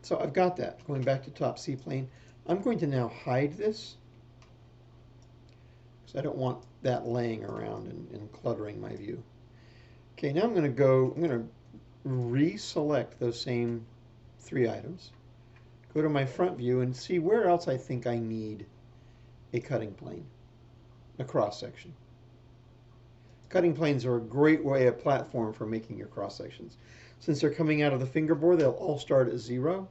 So I've got that. Going back to top C plane, I'm going to now hide this because I don't want that laying around and cluttering my view. Okay, now I'm going to reselect those same 3 items, go to my front view and see where else I think I need a cutting plane, a cross section. Cutting planes are a great way, a platform for making your cross sections. Since they're coming out of the fingerboard, they'll all start at 0.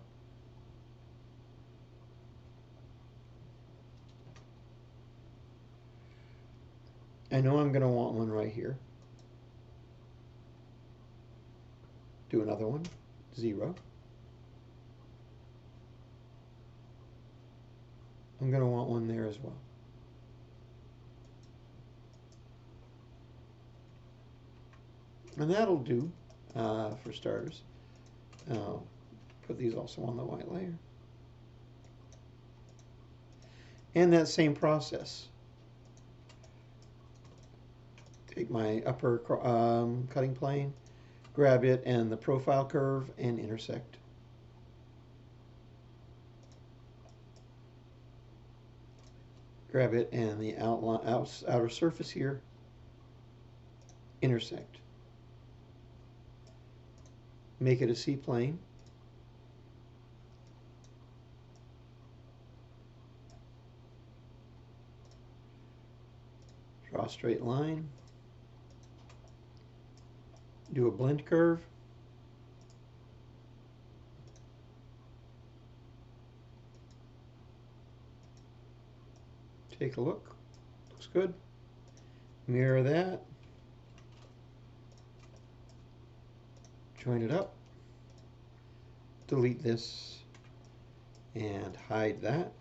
I know I'm going to want one right here. Do another one, 0. I'm going to want one there as well. And that'll do for starters. I'll put these also on the white layer. And that same process. Take my upper cutting plane, grab it and the profile curve and intersect. Grab it and the outer surface here, intersect. Make it a C-plane. Draw a straight line. Do a blend curve. Take a look. Looks good. Mirror that. Join it up. Delete this and hide that.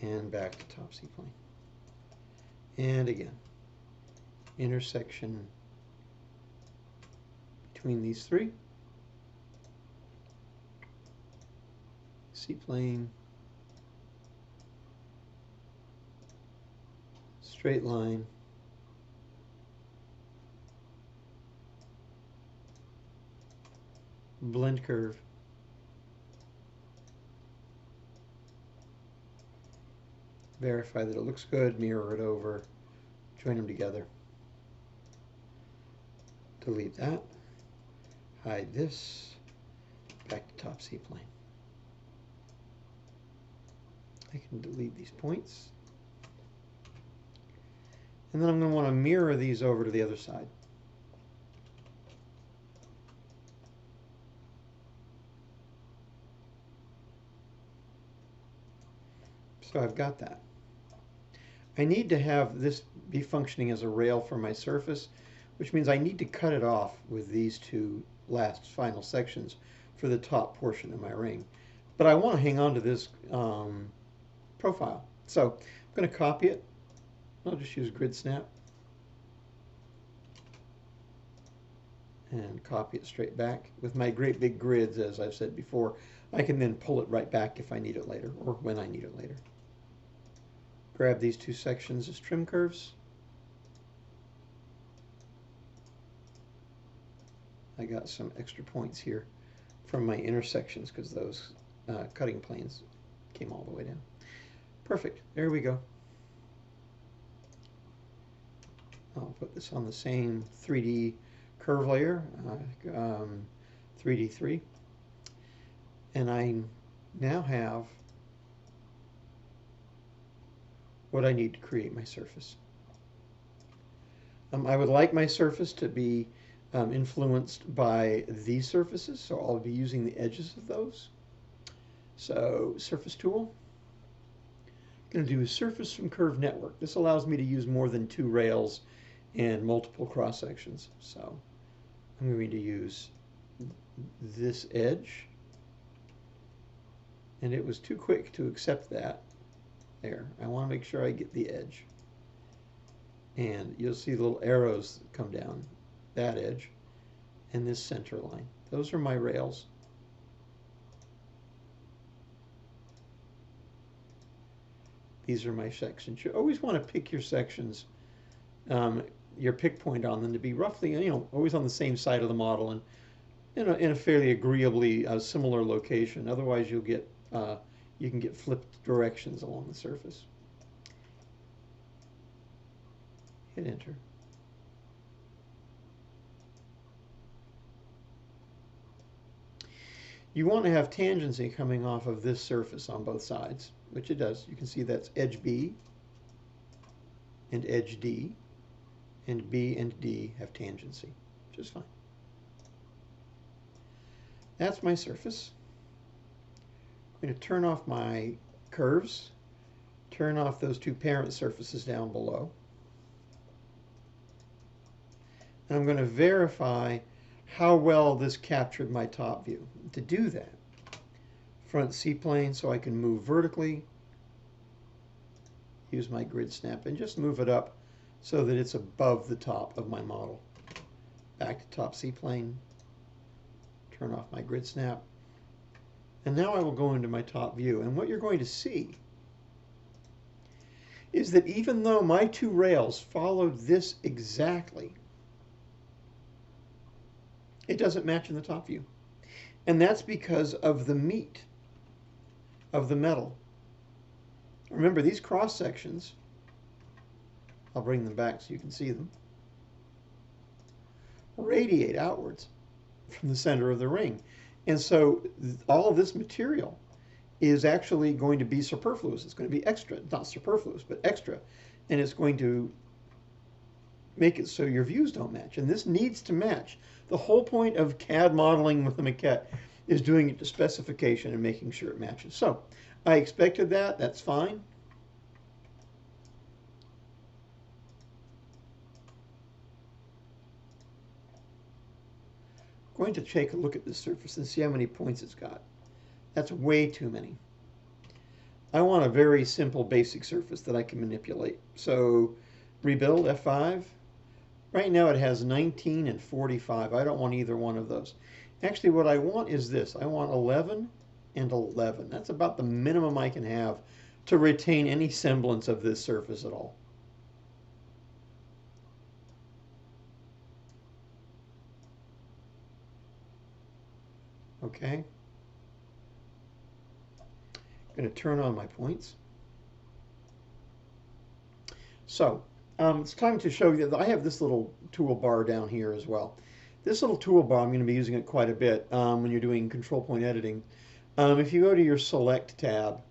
And back to top C-plane. And again, intersection between these 3. C-plane. Straight line. Blend curve. Verify that it looks good, mirror it over, join them together. Delete that. Hide this. Back to top C-plane. I can delete these points. And then I'm going to want to mirror these over to the other side. So I've got that. I need to have this be functioning as a rail for my surface, which means I need to cut it off with these two last final sections for the top portion of my ring. But I want to hang on to this profile. So I'm going to copy it. I'll just use grid snap and copy it straight back. With my great big grids, as I've said before, I can then pull it right back if I need it later, or when I need it later. Grab these two sections as trim curves. I got some extra points here from my intersections because those cutting planes came all the way down. Perfect. There we go. I'll put this on the same 3D curve layer, 3D3. And I now have what I need to create my surface. I would like my surface to be influenced by these surfaces, so I'll be using the edges of those. So surface tool, I'm going to do a surface from curve network. This allows me to use more than two rails and multiple cross sections. So I'm going to use this edge, and it was too quick to accept that. There, I want to make sure I get the edge. And you'll see little arrows come down that edge and this center line. Those are my rails. These are my sections. You always want to pick your sections, your pick point on them to be roughly, always on the same side of the model and in a fairly agreeably similar location. Otherwise, you can get flipped directions along the surface. Hit enter. You want to have tangency coming off of this surface on both sides, which it does. You can see that's edge B and edge D, and B and D have tangency, just fine. That's my surface. I'm going to turn off my curves, turn off those two parent surfaces down below. And I'm going to verify how well this captured my top view. To do that, front C-plane so I can move vertically, use my grid snap and just move it up so that it's above the top of my model. Back to top C-plane, turn off my grid snap, and now I will go into my top view. And what you're going to see is that even though my two rails followed this exactly, it doesn't match in the top view. And that's because of the meat of the metal. Remember, these cross sections, I'll bring them back so you can see them, radiate outwards from the center of the ring. And so all of this material is actually going to be superfluous. It's going to be extra, not superfluous, but extra. And it's going to make it so your views don't match. And this needs to match. The whole point of CAD modeling with a maquette is doing it to specification and making sure it matches. So I expected that. That's fine. I'm going to take a look at this surface and see how many points it's got. That's way too many. I want a very simple basic surface that I can manipulate. So rebuild F5. Right now it has 19 and 45. I don't want either one of those. Actually, what I want is this. I want 11 and 11. That's about the minimum I can have to retain any semblance of this surface at all. Okay. I'm going to turn on my points. So it's time to show you that I have this little toolbar down here as well. This little toolbar, I'm going to be using it quite a bit when you're doing control point editing. If you go to your Select tab,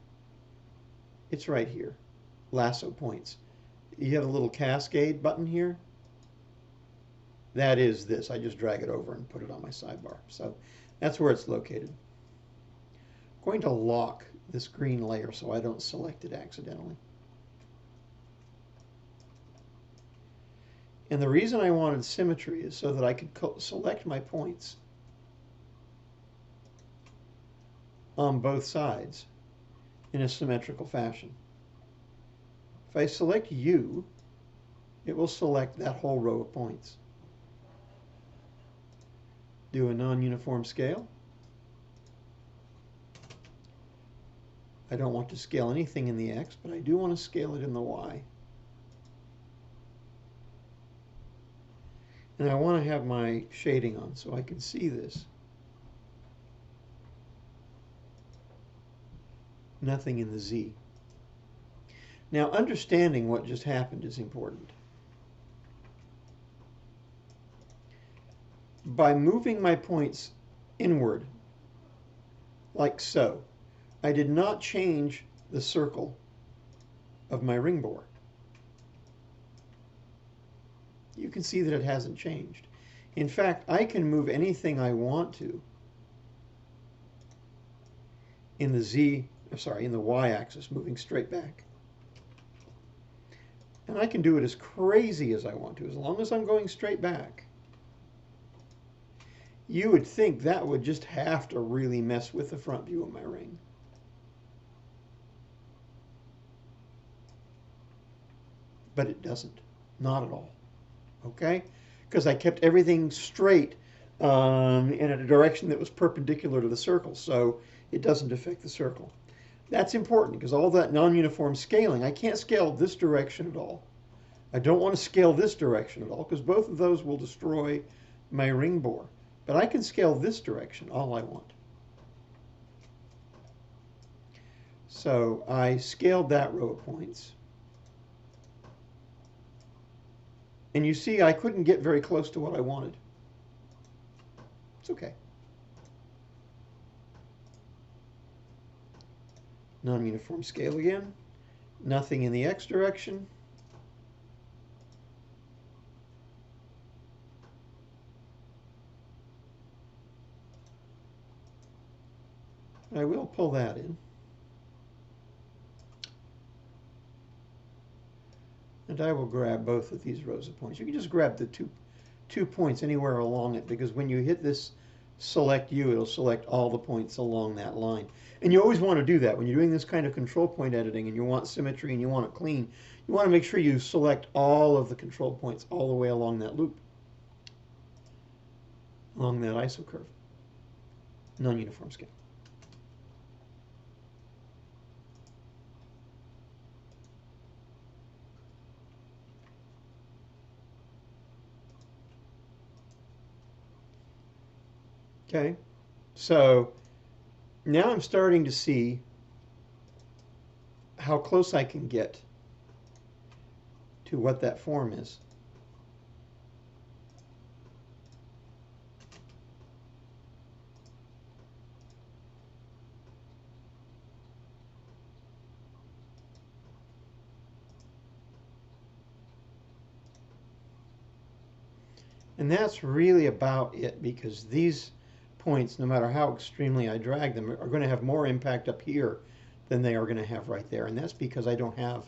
it's right here, Lasso Points. You have a little Cascade button here. That is this. I just drag it over and put it on my sidebar. So that's where it's located. going to lock this green layer so I don't select it accidentally. And the reason I wanted symmetry is so that I could select my points on both sides in a symmetrical fashion. If I select U, it will select that whole row of points. Do a non-uniform scale. I don't want to scale anything in the X, but I do want to scale it in the Y. And I want to have my shading on so I can see this. Nothing in the Z. Now, understanding what just happened is important. By moving my points inward, like so, I did not change the circle of my ring bore. You can see that it hasn't changed. In fact, I can move anything I want to in the in the y-axis, moving straight back. And I can do it as crazy as I want to, as long as I'm going straight back. You would think that would just have to really mess with the front view of my ring. But it doesn't, not at all, okay? Because I kept everything straight in a direction that was perpendicular to the circle, so it doesn't affect the circle. That's important because all that non-uniform scaling, I can't scale this direction at all. I don't want to scale this direction at all because both of those will destroy my ring bore. But I can scale this direction all I want. So I scaled that row of points. And you see I couldn't get very close to what I wanted. It's okay. Non-uniform scale again. Nothing in the X direction. I will pull that in. And I will grab both of these rows of points. You can just grab the two points anywhere along it, because when you hit this select U, it'll select all the points along that line. And you always want to do that when you're doing this kind of control point editing and you want symmetry and you want it clean. You want to make sure you select all of the control points all the way along that loop, along that iso curve. Non-uniform scale. Okay, so now I'm starting to see how close I can get to what that form is. And that's really about it, because these points, no matter how extremely I drag them, are going to have more impact up here than they are going to have right there. And that's because I don't have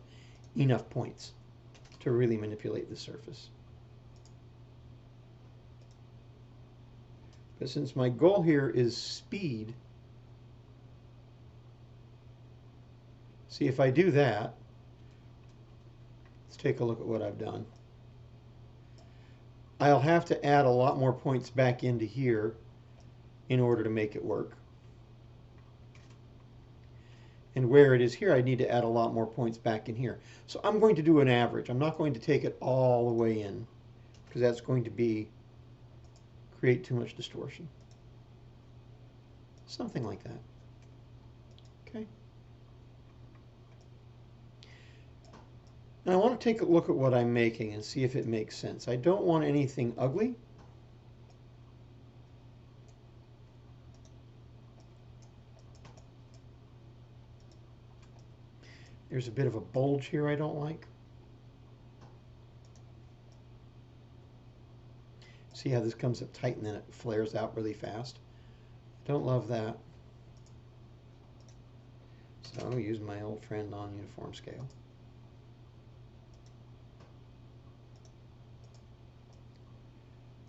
enough points to really manipulate the surface. But since my goal here is speed, see, if I do that, let's take a look at what I've done. I'll have to add a lot more points back into here in order to make it work. And where it is here, I need to add a lot more points back in here. So I'm going to do an average. I'm not going to take it all the way in, because that's going to create too much distortion. Something like that. Okay. And I want to take a look at what I'm making and see if it makes sense. I don't want anything ugly. There's a bit of a bulge here I don't like. See how this comes up tight and then it flares out really fast? Don't love that. So I'll use my old friend non-uniform scale.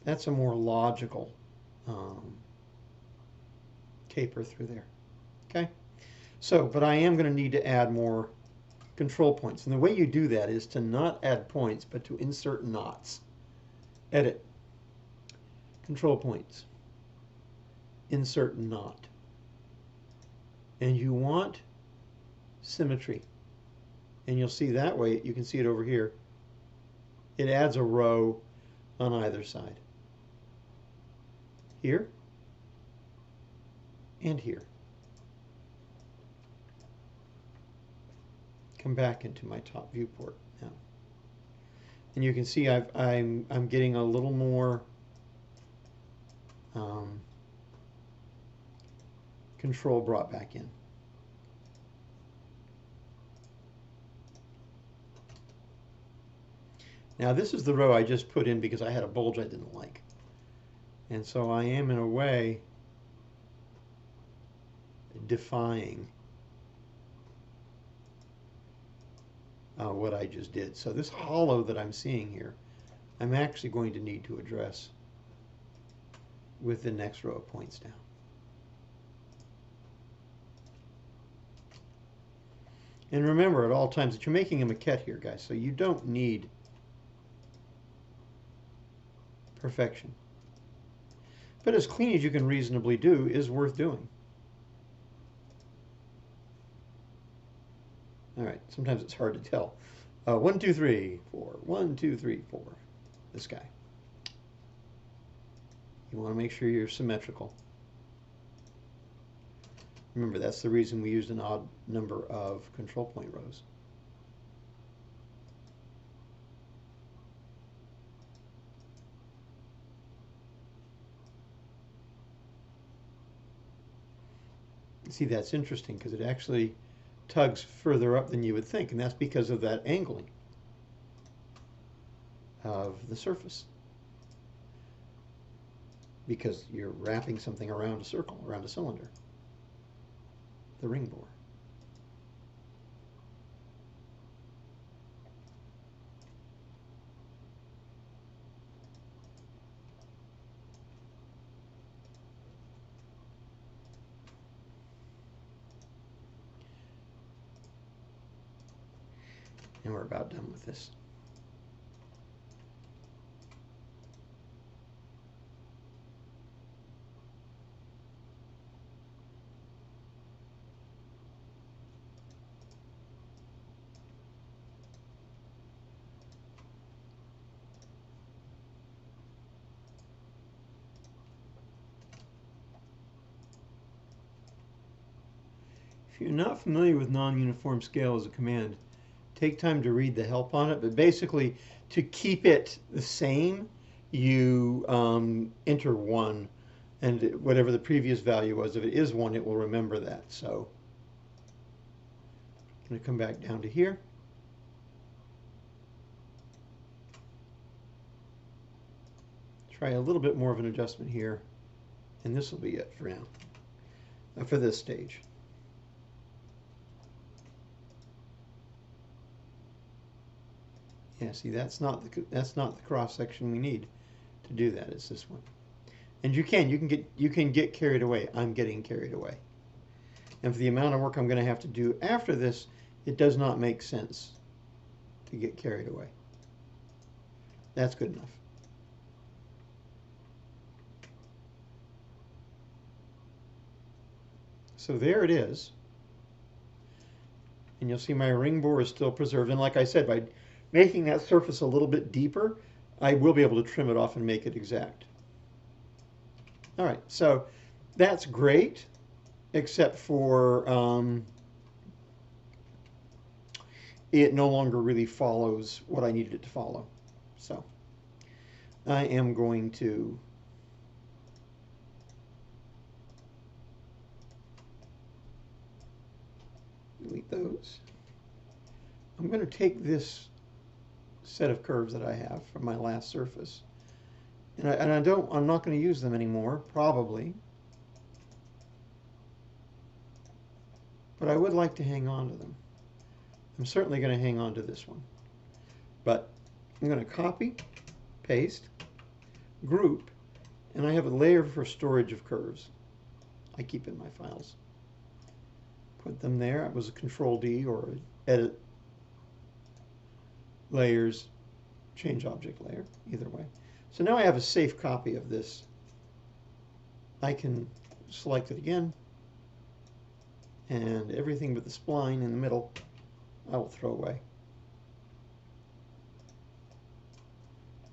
That's a more logical taper through there. Okay? So, but I am going to need to add more control points. And the way you do that is to not add points, but to insert knots. Edit. Control points. Insert knot. And you want symmetry. And you'll see that way, you can see it over here. It adds a row on either side. Here and here. Come back into my top viewport now. And you can see I'm getting a little more control brought back in. Now this is the row I just put in because I had a bulge I didn't like. And so I am in a way defying what I just did. So this hollow that I'm seeing here, I'm actually going to need to address with the next row of points down. And remember at all times that you're making a maquette here, guys, so you don't need perfection. But as clean as you can reasonably do is worth doing. All right, sometimes it's hard to tell. 1, 2, 3, 4. 1, 2, 3, 4. This guy. You want to make sure you're symmetrical. Remember, that's the reason we used an odd number of control point rows. See, that's interesting because it actually tugs further up than you would think, and that's because of that angling of the surface. Because you're wrapping something around a circle, around a cylinder, the ring bore. And we're about done with this. If you're not familiar with non-uniform scale as a command, take time to read the help on it. But basically, to keep it the same, you enter 1, and whatever the previous value was, if it is 1, it will remember that. So I'm going to come back down to here. Try a little bit more of an adjustment here, and this will be it for now, for this stage. Yeah, see, that's not the cross section we need to do that. It's this one. And you can get carried away. I'm getting carried away. And for the amount of work I'm going to have to do after this, it does not make sense to get carried away. That's good enough. So there it is. And you'll see my ring bore is still preserved. And like I said, by making that surface a little bit deeper, I will be able to trim it off and make it exact. All right, so that's great, except for it no longer really follows what I needed it to follow. So I am going to delete those. I'm going to take this set of curves that I have from my last surface, and I'm not going to use them anymore, probably. but I would like to hang on to them. I'm certainly going to hang on to this one. But I'm going to copy, paste, group, and I have a layer for storage of curves. I keep in my files. Put them there. It was a Control D or edit layers, change object layer, either way. So now I have a safe copy of this. I can select it again, and everything but the spline in the middle I will throw away.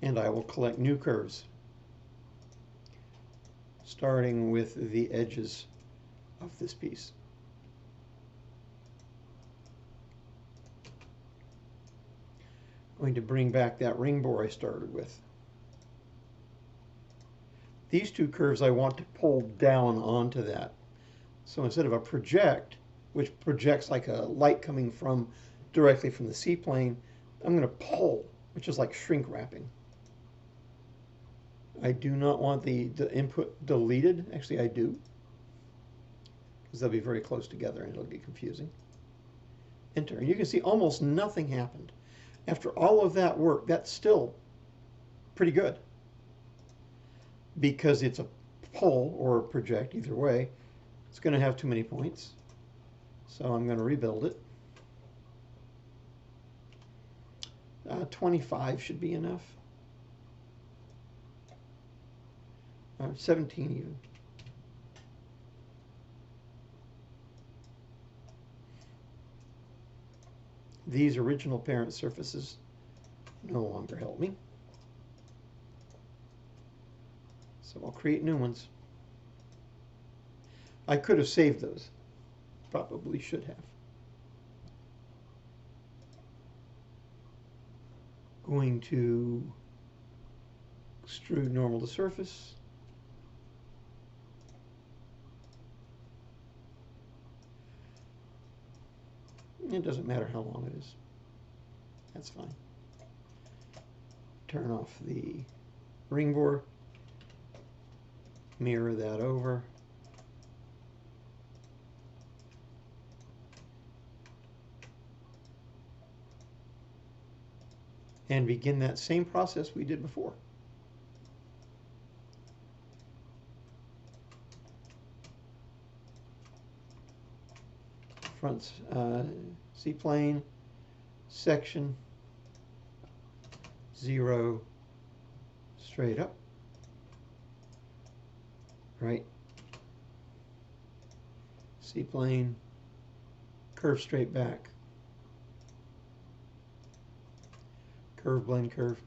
And I will collect new curves, starting with the edges of this piece. Going to bring back that ring bore I started with. These two curves I want to pull down onto that. So instead of a project, which projects like a light coming from directly from the C-plane, I'm going to pull, which is like shrink wrapping. I do not want the input deleted. Actually, I do, because they'll be very close together and it'll get confusing. Enter. And you can see almost nothing happened. After all of that work, that's still pretty good, because it's a pull or a project, either way. It's going to have too many points. So I'm going to rebuild it. 25 should be enough. 17 even. These original parent surfaces no longer help me. So I'll create new ones. I could have saved those. Probably should have. Going to extrude normal to surface. It doesn't matter how long it is. That's fine. Turn off the ring bore. Mirror that over. And begin that same process we did before. Front C-plane, section, 0, straight up, right, C-plane, curve straight back, curve, blend curve,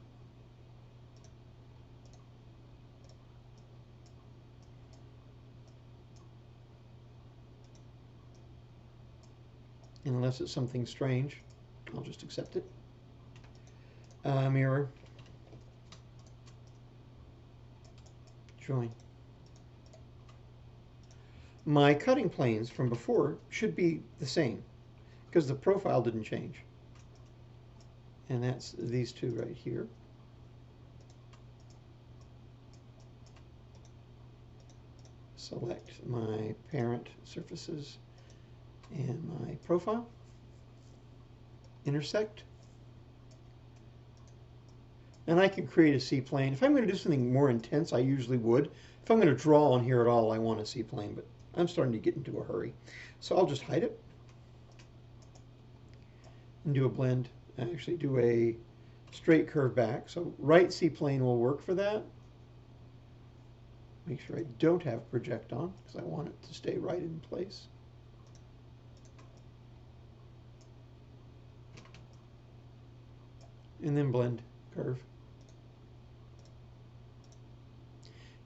unless it's something strange, I'll just accept it. Mirror, join. My cutting planes from before should be the same because the profile didn't change. And that's these two right here. Select my parent surfaces and my profile. Intersect. And I can create a C-plane. If I'm going to do something more intense, I usually would. If I'm going to draw on here at all, I want a C-plane, but I'm starting to get into a hurry. So I'll just hide it and do a blend. Actually do a straight curve back. So right C-plane will work for that. Make sure I don't have project on because I want it to stay right in place. And then blend curve.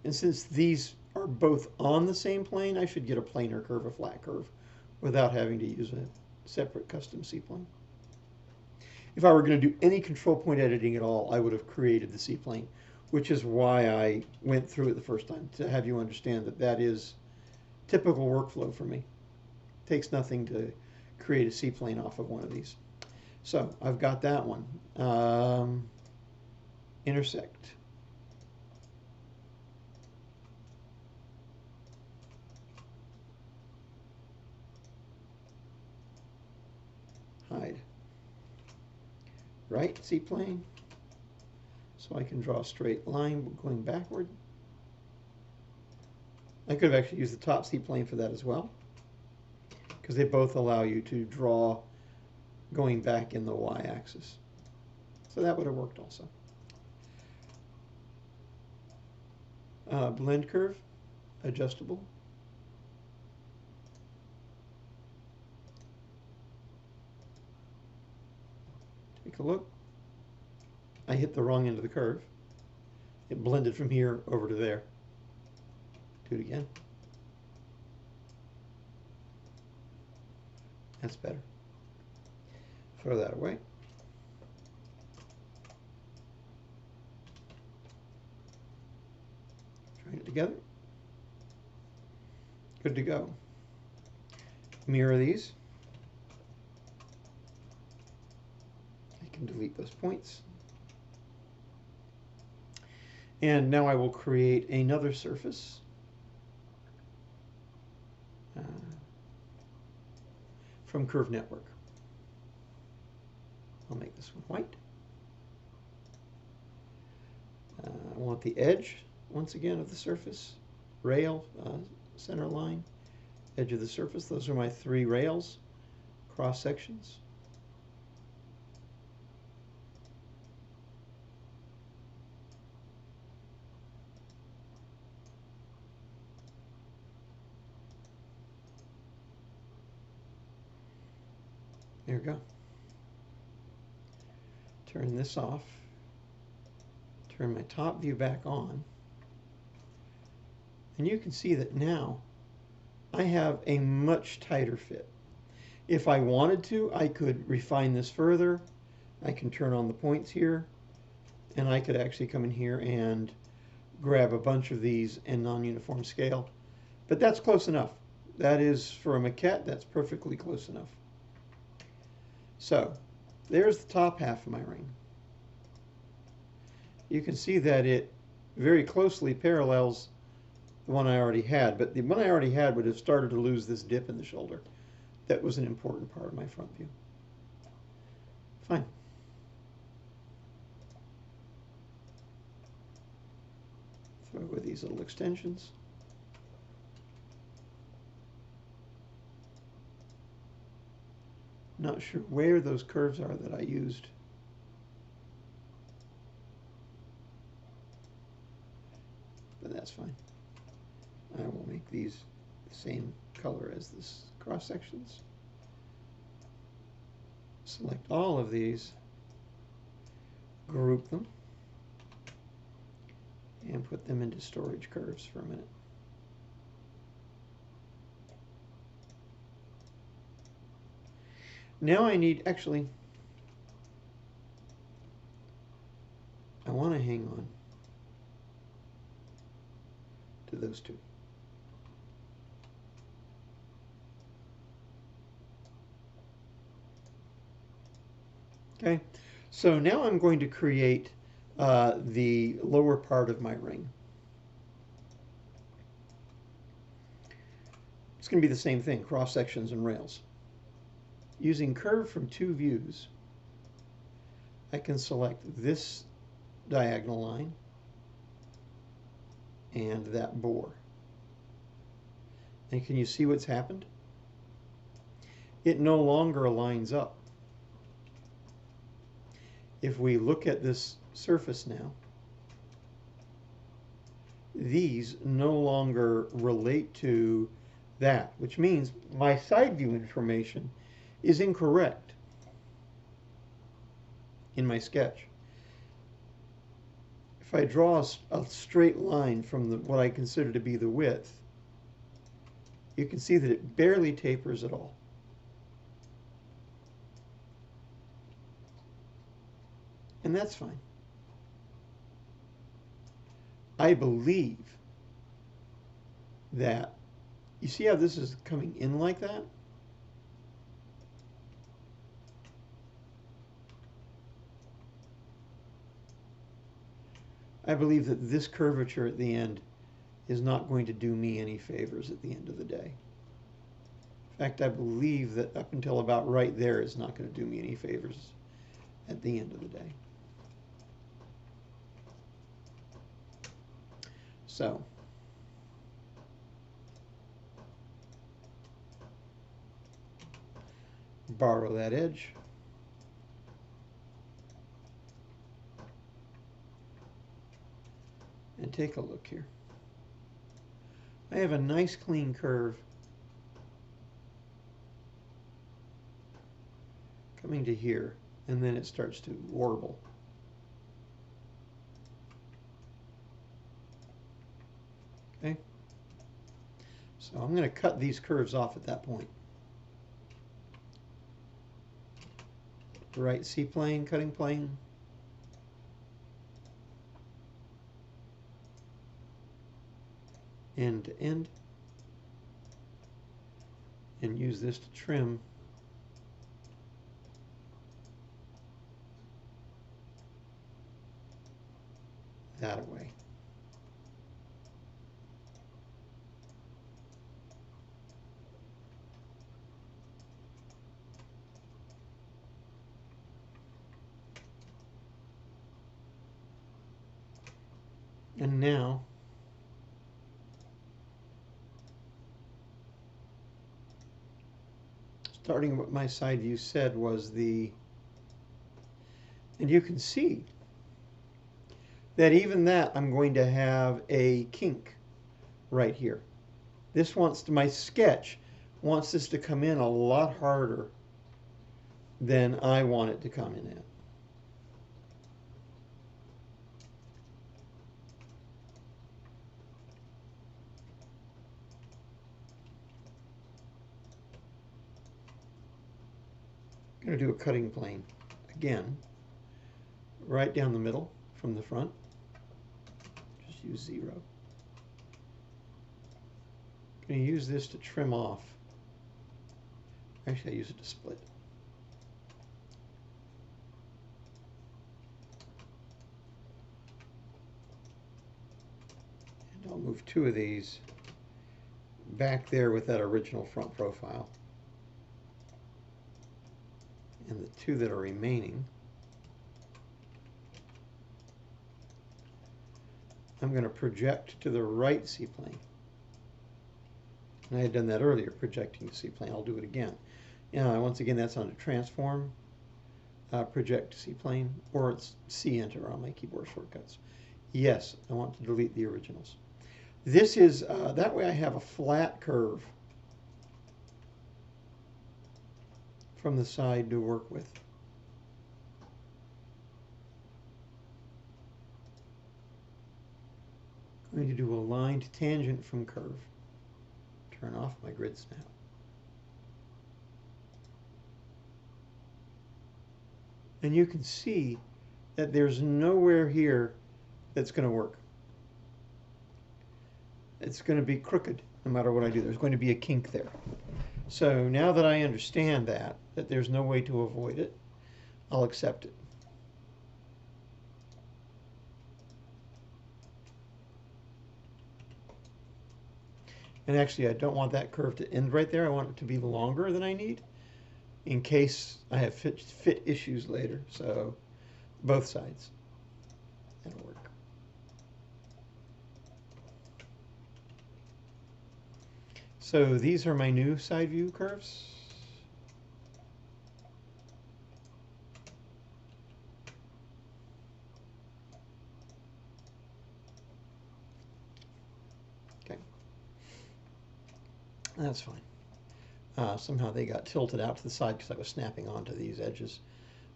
And since these are both on the same plane, I should get a planar curve, a flat curve, without having to use a separate custom C-plane. If I were going to do any control point editing at all, I would have created the C-plane, which is why I went through it the first time, to have you understand that that is typical workflow for me. It takes nothing to create a C-plane off of one of these. So I've got that one. Intersect. hide right C-plane, so I can draw a straight line going backward. I could have actually used the top C-plane for that as well, because they both allow you to draw going back in the y-axis. So that would have worked also. Blend curve, adjustable. Take a look. I hit the wrong end of the curve. It blended from here over to there. Do it again. That's better. Throw that away. Join it together. Good to go. Mirror these. I can delete those points. And now I will create another surface. From Curve Network. I'll make this one white. I want the edge, once again, of the surface. Rail, center line, edge of the surface. Those are my 3 rails, cross sections. There we go. Turn this off. Turn my top view back on. And you can see that now I have a much tighter fit. If I wanted to, I could refine this further. I can turn on the points here, and I could actually come in here and grab a bunch of these in non-uniform scale. But that's close enough. That is, for a maquette, that's perfectly close enough. So, there's the top half of my ring. You can see that it very closely parallels the one I already had, but the one I already had would have started to lose this dip in the shoulder. That was an important part of my front view. Fine. Throw away these little extensions. Not sure where those curves are that I used. But that's fine. I will make these the same color as this cross sections. Select all of these, group them, and put them into storage curves for a minute. Now I need, actually, I want to hang on to those two. Okay, so now I'm going to create the lower part of my ring. It's going to be the same thing, cross sections and rails. Using curve from 2 views, I can select this diagonal line and that bore. And can you see what's happened? It no longer lines up. If we look at this surface now, these no longer relate to that, which means my side view information is incorrect in my sketch. If I draw a straight line from what I consider to be the width, you can see that it barely tapers at all. And that's fine. I believe that, you see how this is coming in like that? I believe that this curvature at the end is not going to do me any favors at the end of the day. In fact, I believe that up until about right there is not going to do me any favors at the end of the day. So, borrow that edge. And take a look here. I have a nice clean curve coming to here, and then it starts to warble. Okay? So I'm going to cut these curves off at that point. Right C-plane, cutting plane. End to end. And use this to trim that away. And now starting what my side view said was and you can see that even that I'm going to have a kink right here. This my sketch wants this to come in a lot harder than I want it to come in at. I'm going to do a cutting plane again, right down the middle from the front. Just use 0. I'm going to use this to trim off. Actually, I use it to split. And I'll move 2 of these back there with that original front profile. And the 2 that are remaining, I'm going to project to the right C-plane. And I had done that earlier, projecting to C-plane. I'll do it again. Once again, that's under transform, project to C-plane, or it's C-enter on my keyboard shortcuts. Yes, I want to delete the originals. This is, that way I have a flat curve from the side to work with. I'm going to do a lined tangent from curve. Turn off my grid snap. And you can see that there's nowhere here that's going to work. It's going to be crooked no matter what I do. There's going to be a kink there. So now that I understand that there's no way to avoid it, I'll accept it. And actually, I don't want that curve to end right there. I want it to be longer than I need in case I have fit issues later. So both sides. That'll work. So these are my new side view curves. Okay. That's fine. Somehow they got tilted out to the side because I was snapping onto these edges.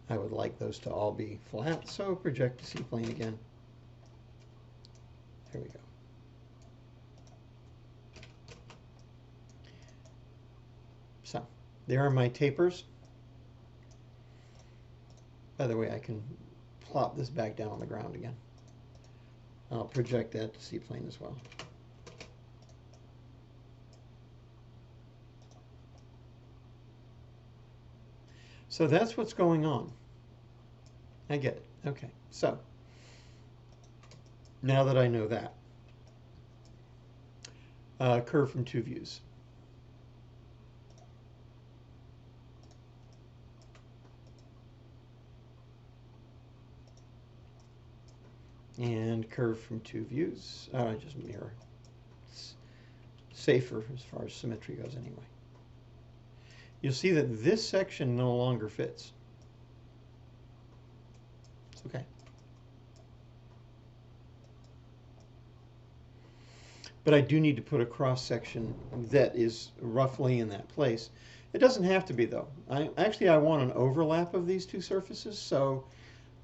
I would like those to all be flat, so project to C-plane again. There we go. So, there are my tapers. By the way, I can plop this back down on the ground again. I'll project that to C-plane as well. So that's what's going on. I get it. Okay, so now that I know that, curve from 2 views. and curve from two views. Just mirror. It's safer as far as symmetry goes anyway. You'll see that this section no longer fits. It's okay. But I do need to put a cross section that is roughly in that place. It doesn't have to be though. I want an overlap of these two surfaces, so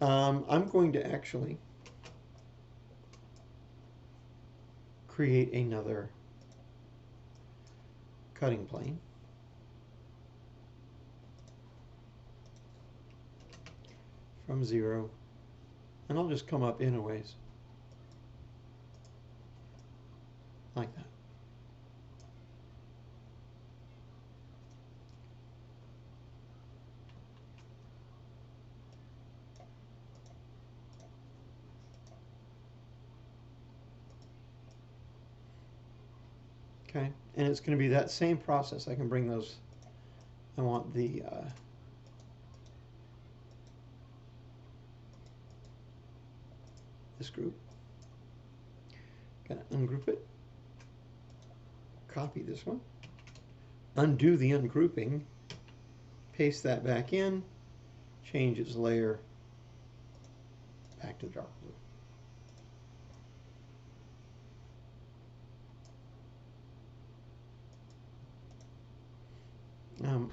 I'm going to actually create another cutting plane. From 0, and I'll just come up in a ways like that. Okay, and it's going to be that same process. I can bring those, I want the this group. Gonna ungroup it, copy this one, undo the ungrouping, paste that back in, change its layer back to dark blue.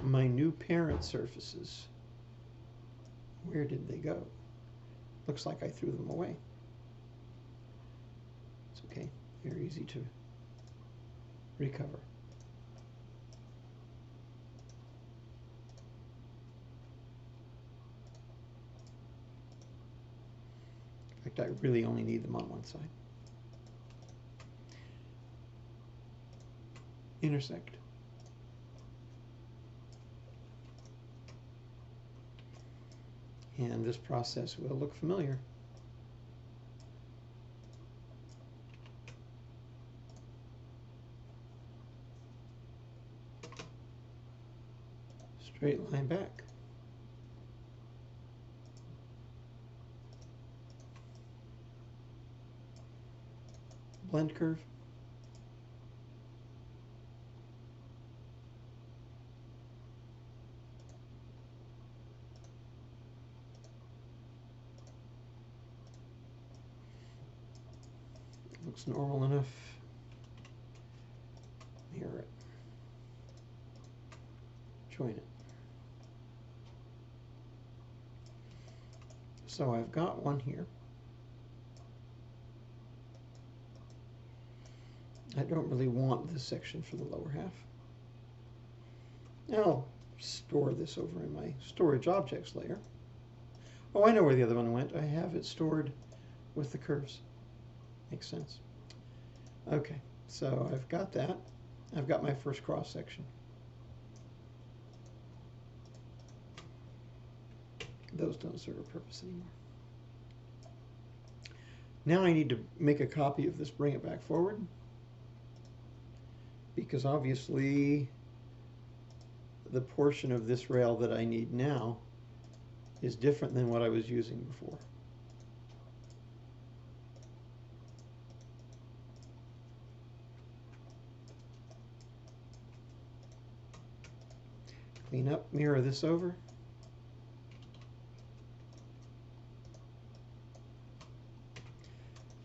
My new parent surfaces, where did they go? Looks like I threw them away. It's okay, they're easy to recover. In fact, I really only need them on one side. Intersect. And this process will look familiar. Straight line back. Blend curve. Looks normal enough. Mirror it. Join it. So I've got one here. I don't really want this section for the lower half. I'll store this over in my storage objects layer. Oh, I know where the other one went. I have it stored with the curves. Makes sense. Okay, so I've got that. I've got my first cross section. Those don't serve a purpose anymore. Now I need to make a copy of this, bring it back forward, because obviously the portion of this rail that I need now is different than what I was using before. Clean up, mirror this over.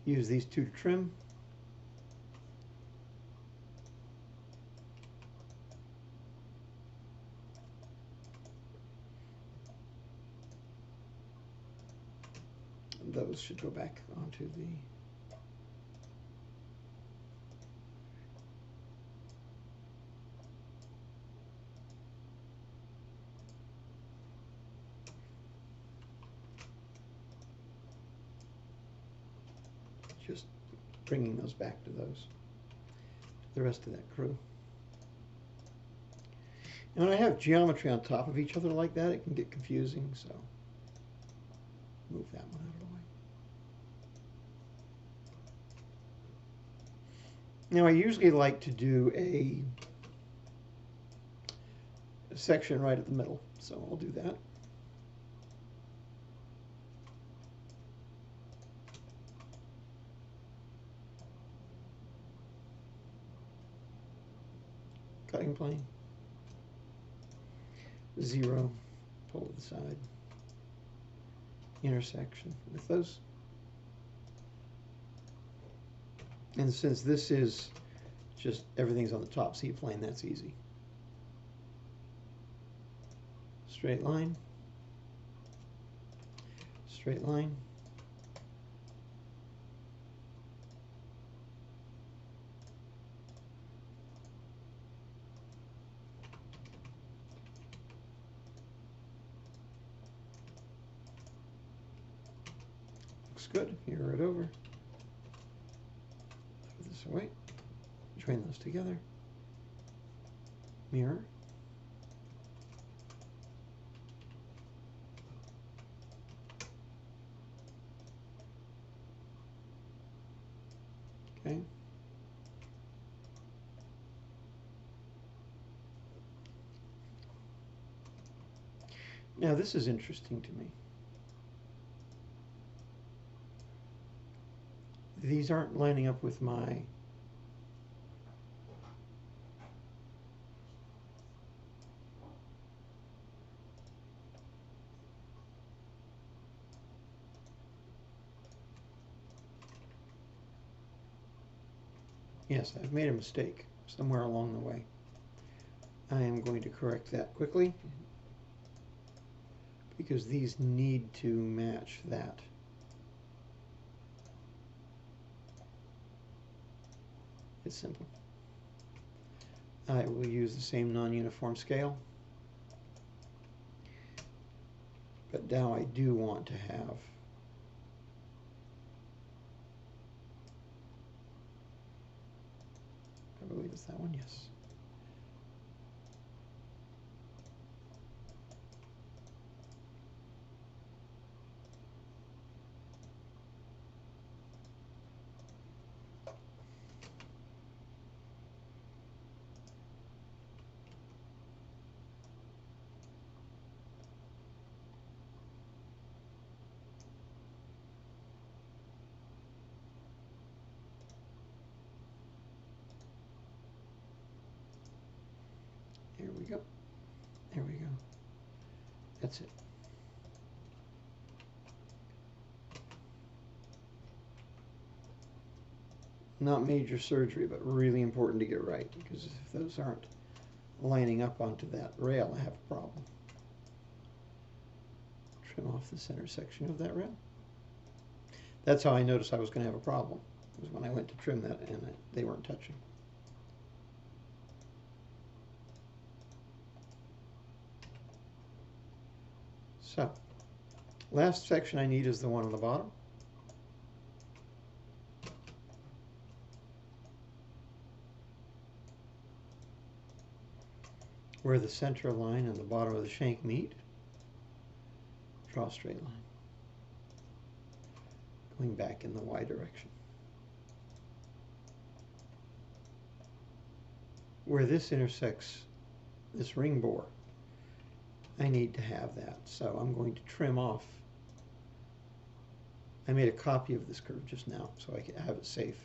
Use these two to trim. Those should go back onto the just bringing those back to the rest of that crew. And when I have geometry on top of each other like that, it can get confusing, so move that one out of the way. Now I usually like to do a section right at the middle, so I'll do that. cutting plane. 0, pull to the side. Intersection with those. And since this is just everything's on the top C-plane, that's easy. Straight line. Straight line. Looks good. Mirror it over. Throw this away. Join those together. Mirror. Okay. Now this is interesting to me. These aren't lining up with my Yes, I've made a mistake somewhere along the way. I am going to correct that quickly because these need to match that. It's simple. I will use the same non-uniform scale, but now I do want to have I believe it's that one, yes. There we go. There we go. That's it. Not major surgery, but really important to get right, because if those aren't lining up onto that rail, I have a problem. Trim off the center section of that rail. That's how I noticed I was going to have a problem, was when I went to trim that and they weren't touching. So, last section I need is the one on the bottom. Where the center line and the bottom of the shank meet, draw a straight line, going back in the Y direction. Where this intersects this ring bore, I need to have that, so I'm going to trim off. I made a copy of this curve just now, so I can have it safe.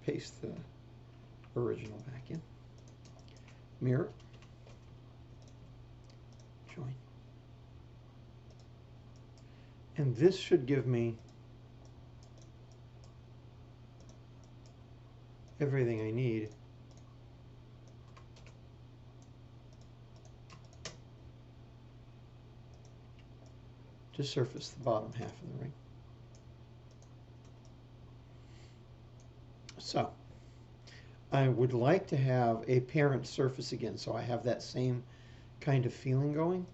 Paste the original back in. Mirror. Join. And this should give me everything I need to surface the bottom half of the ring. So, I would like to have a parent surface again, so I have that same kind of feeling going.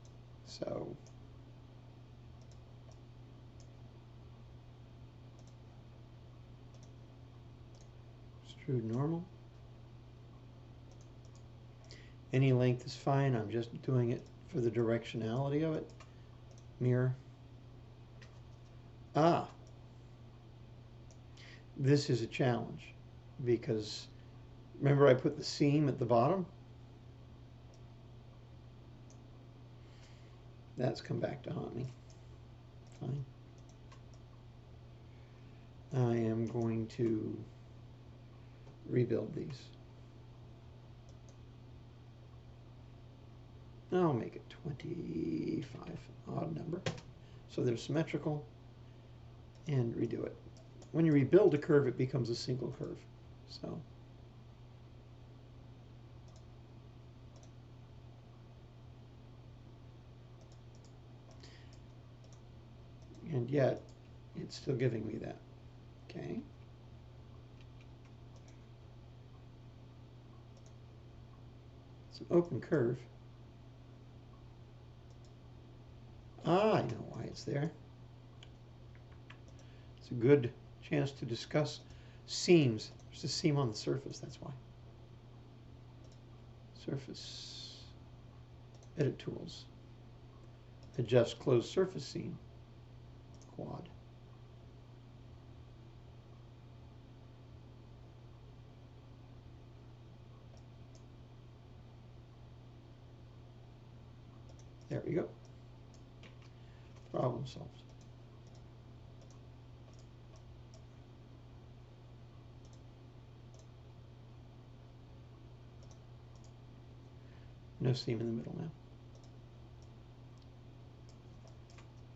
So, extrude normal. Any length is fine, I'm just doing it for the directionality of it. Mirror. Ah, this is a challenge because remember I put the seam at the bottom? That's come back to haunt me. Fine. I am going to rebuild these. I'll make it 25, odd number. So they're symmetrical, and redo it. When you rebuild a curve, it becomes a single curve. So and yet it's still giving me that. Okay. It's an open curve. Ah, I know why it's there. It's a good chance to discuss seams. There's a seam on the surface, that's why. Surface, edit tools, adjust closed surface seam, quad. There we go. Problem solved. No seam in the middle now.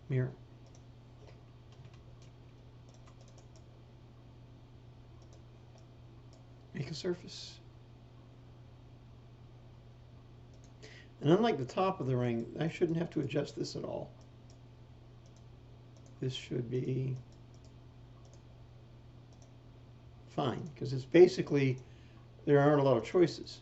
Mirror. Make a surface. And unlike the top of the ring, I shouldn't have to adjust this at all. This should be fine, because it's basically, there aren't a lot of choices.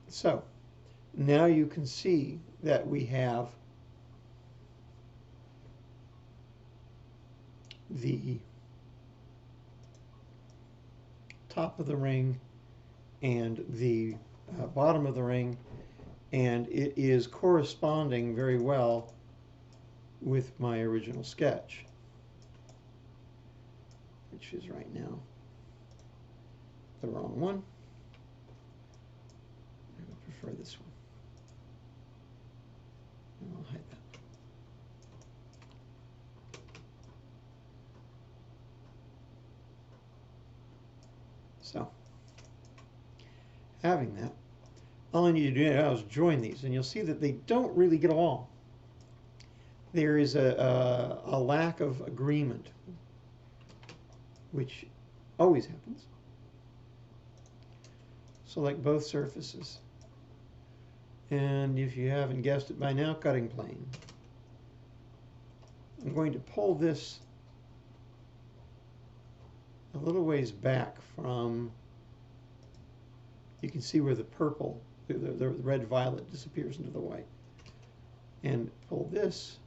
So now you can see that we have the top of the ring and the bottom of the ring, and it is corresponding very well with my original sketch, which is right now the wrong one. I would prefer this one. And I'll hide that. So, having that, all I need to do now is join these, and you'll see that they don't really get along. There is a lack of agreement, which always happens. Select both surfaces. And if you haven't guessed it by now, cutting plane. I'm going to pull this a little ways back from, you can see where the purple, the red violet disappears into the white. And pull this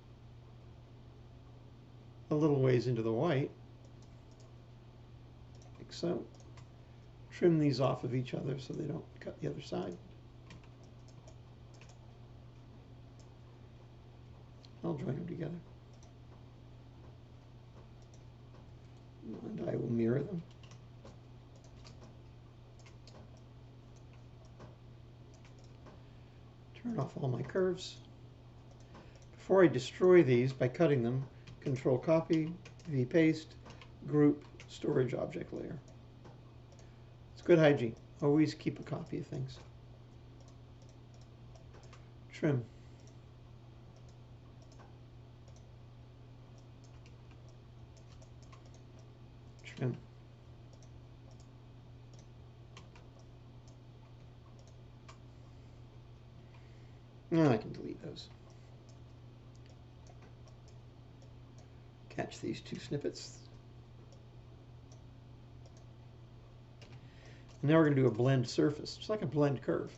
a little ways into the white, like so. Trim these off of each other so they don't cut the other side. I'll join them together. And I will mirror them. Turn off all my curves. Before I destroy these by cutting them, Control Copy, V Paste, Group, Storage Object Layer. It's good hygiene. Always keep a copy of things. Trim. Trim. Now I can delete those. Catch these two snippets. And now we're going to do a blend surface, just like a blend curve.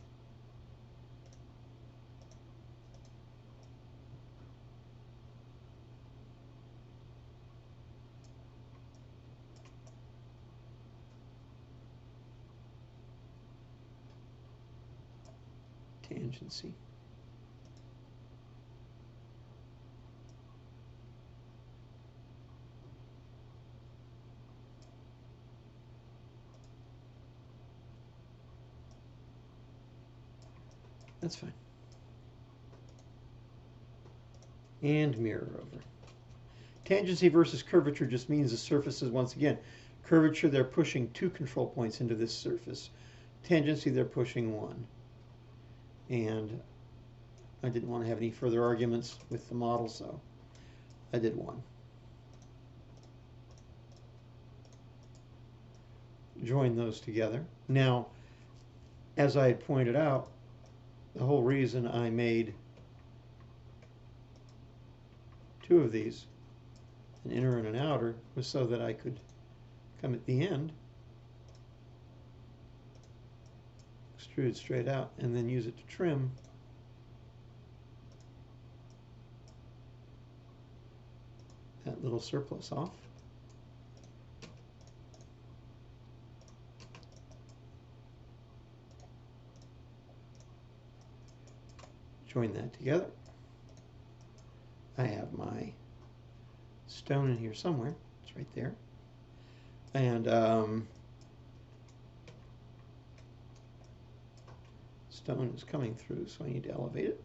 Tangency. That's fine. And mirror over. Tangency versus curvature just means the surfaces, once again, curvature, they're pushing 2 control points into this surface. Tangency, they're pushing 1. And I didn't want to have any further arguments with the model, so I did 1. Join those together. Now, as I had pointed out, the whole reason I made 2 of these, an inner and an outer, was so that I could come at the end, extrude straight out, and then use it to trim that little surplus off. Join that together. I have my stone in here somewhere. It's right there. And stone is coming through, so I need to elevate it.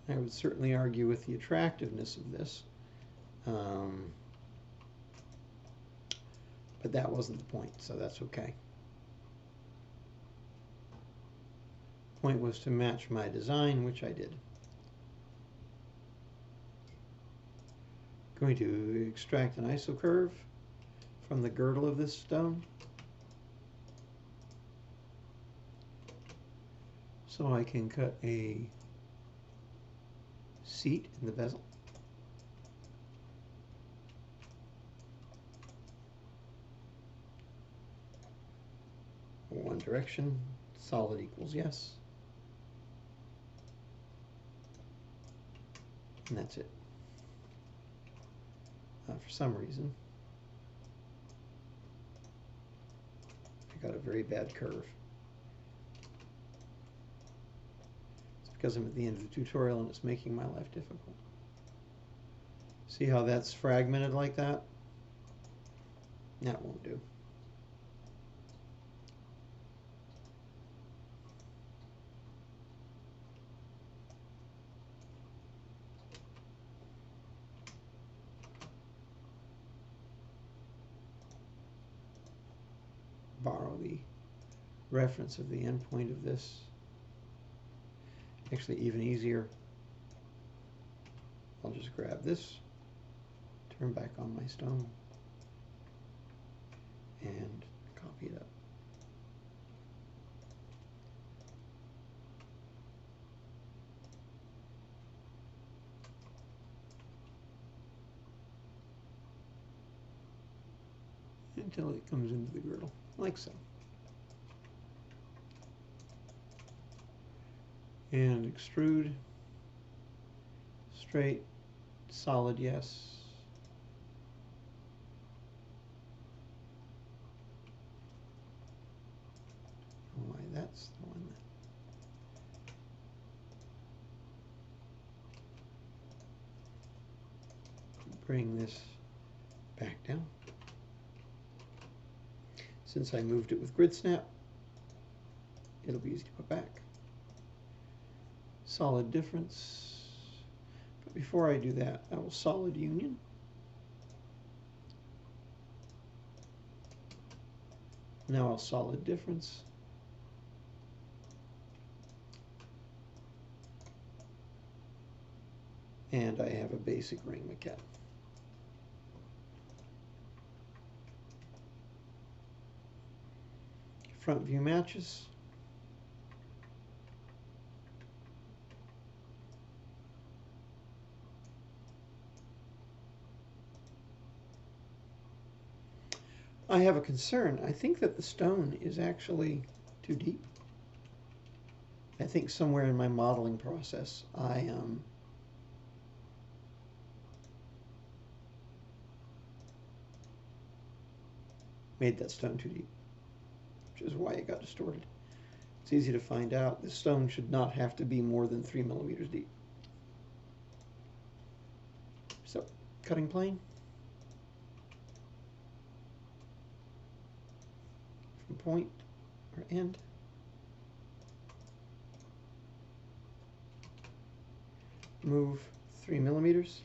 I would certainly argue with the attractiveness of this, but that wasn't the point, so that's okay. The point was to match my design, which I did. Going to extract an isocurve from the girdle of this stone, so I can cut a seat in the bezel. One direction, solid equals yes. And that's it. For some reason, I got a very bad curve. Because I'm at the end of the tutorial and it's making my life difficult. See how that's fragmented like that? That won't do. Borrow the reference of the endpoint of this. Actually, even easier, I'll just grab this, turn back on my stone, and copy it up. Until it comes into the girdle, like so. And extrude, straight, solid, yes. Why, that's the one that. Bring this back down. Since I moved it with grid snap, it'll be easy to put back. Solid difference. But before I do that, I will solid union. Now I'll solid difference. And I have a basic ring maquette. Front view matches. I have a concern. I think that the stone is actually too deep. I think somewhere in my modeling process, I made that stone too deep, which is why it got distorted. It's easy to find out. This stone should not have to be more than 3 millimeters deep. So, cutting plane. From point or end. Move 3 millimeters.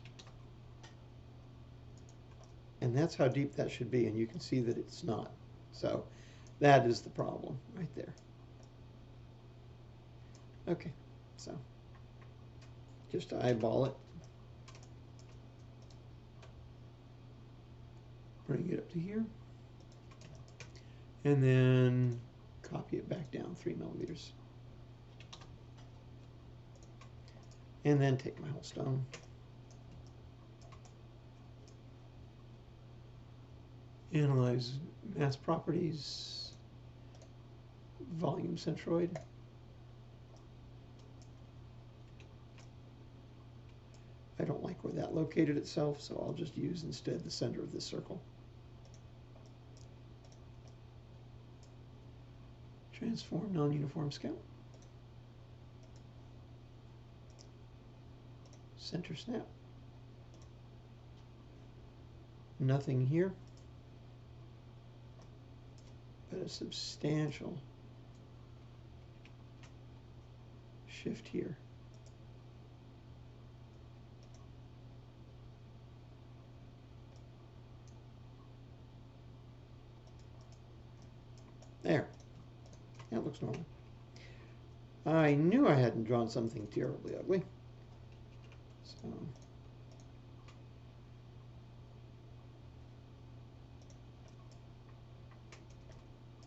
And that's how deep that should be, and you can see that it's not. So that is the problem right there. Okay, so just eyeball it. Bring it up to here. And then copy it back down 3 millimeters. And then take my whole stone. Analyze mass properties, volume centroid. I don't like where that located itself, so I'll just use instead the center of this circle. Transform non-uniform scale. Center snap. Nothing here, but a substantial shift here. There. That looks normal. I knew I hadn't drawn something terribly ugly. So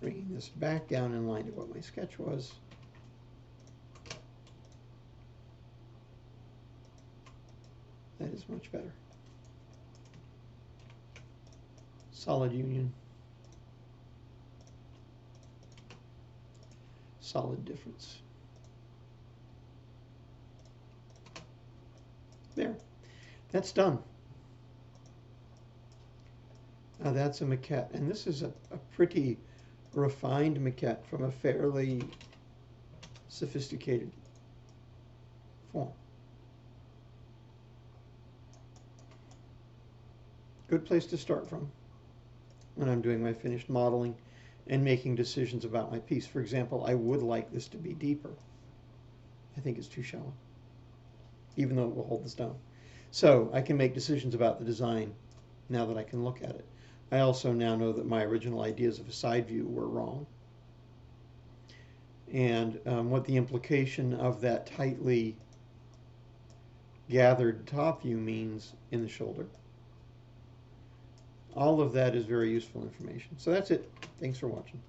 bringing this back down in line to what my sketch was. That is much better. Solid union. Solid difference. There. That's done. Now that's a maquette, and this is a pretty refined maquette from a fairly sophisticated form. Good place to start from when I'm doing my finished modeling and making decisions about my piece. For example, I would like this to be deeper. I think it's too shallow, even though it will hold the stone. So I can make decisions about the design now that I can look at it. I also now know that my original ideas of a side view were wrong, and what the implication of that tightly gathered top view means in the shoulder. All of that is very useful information. So that's it. Thanks for watching.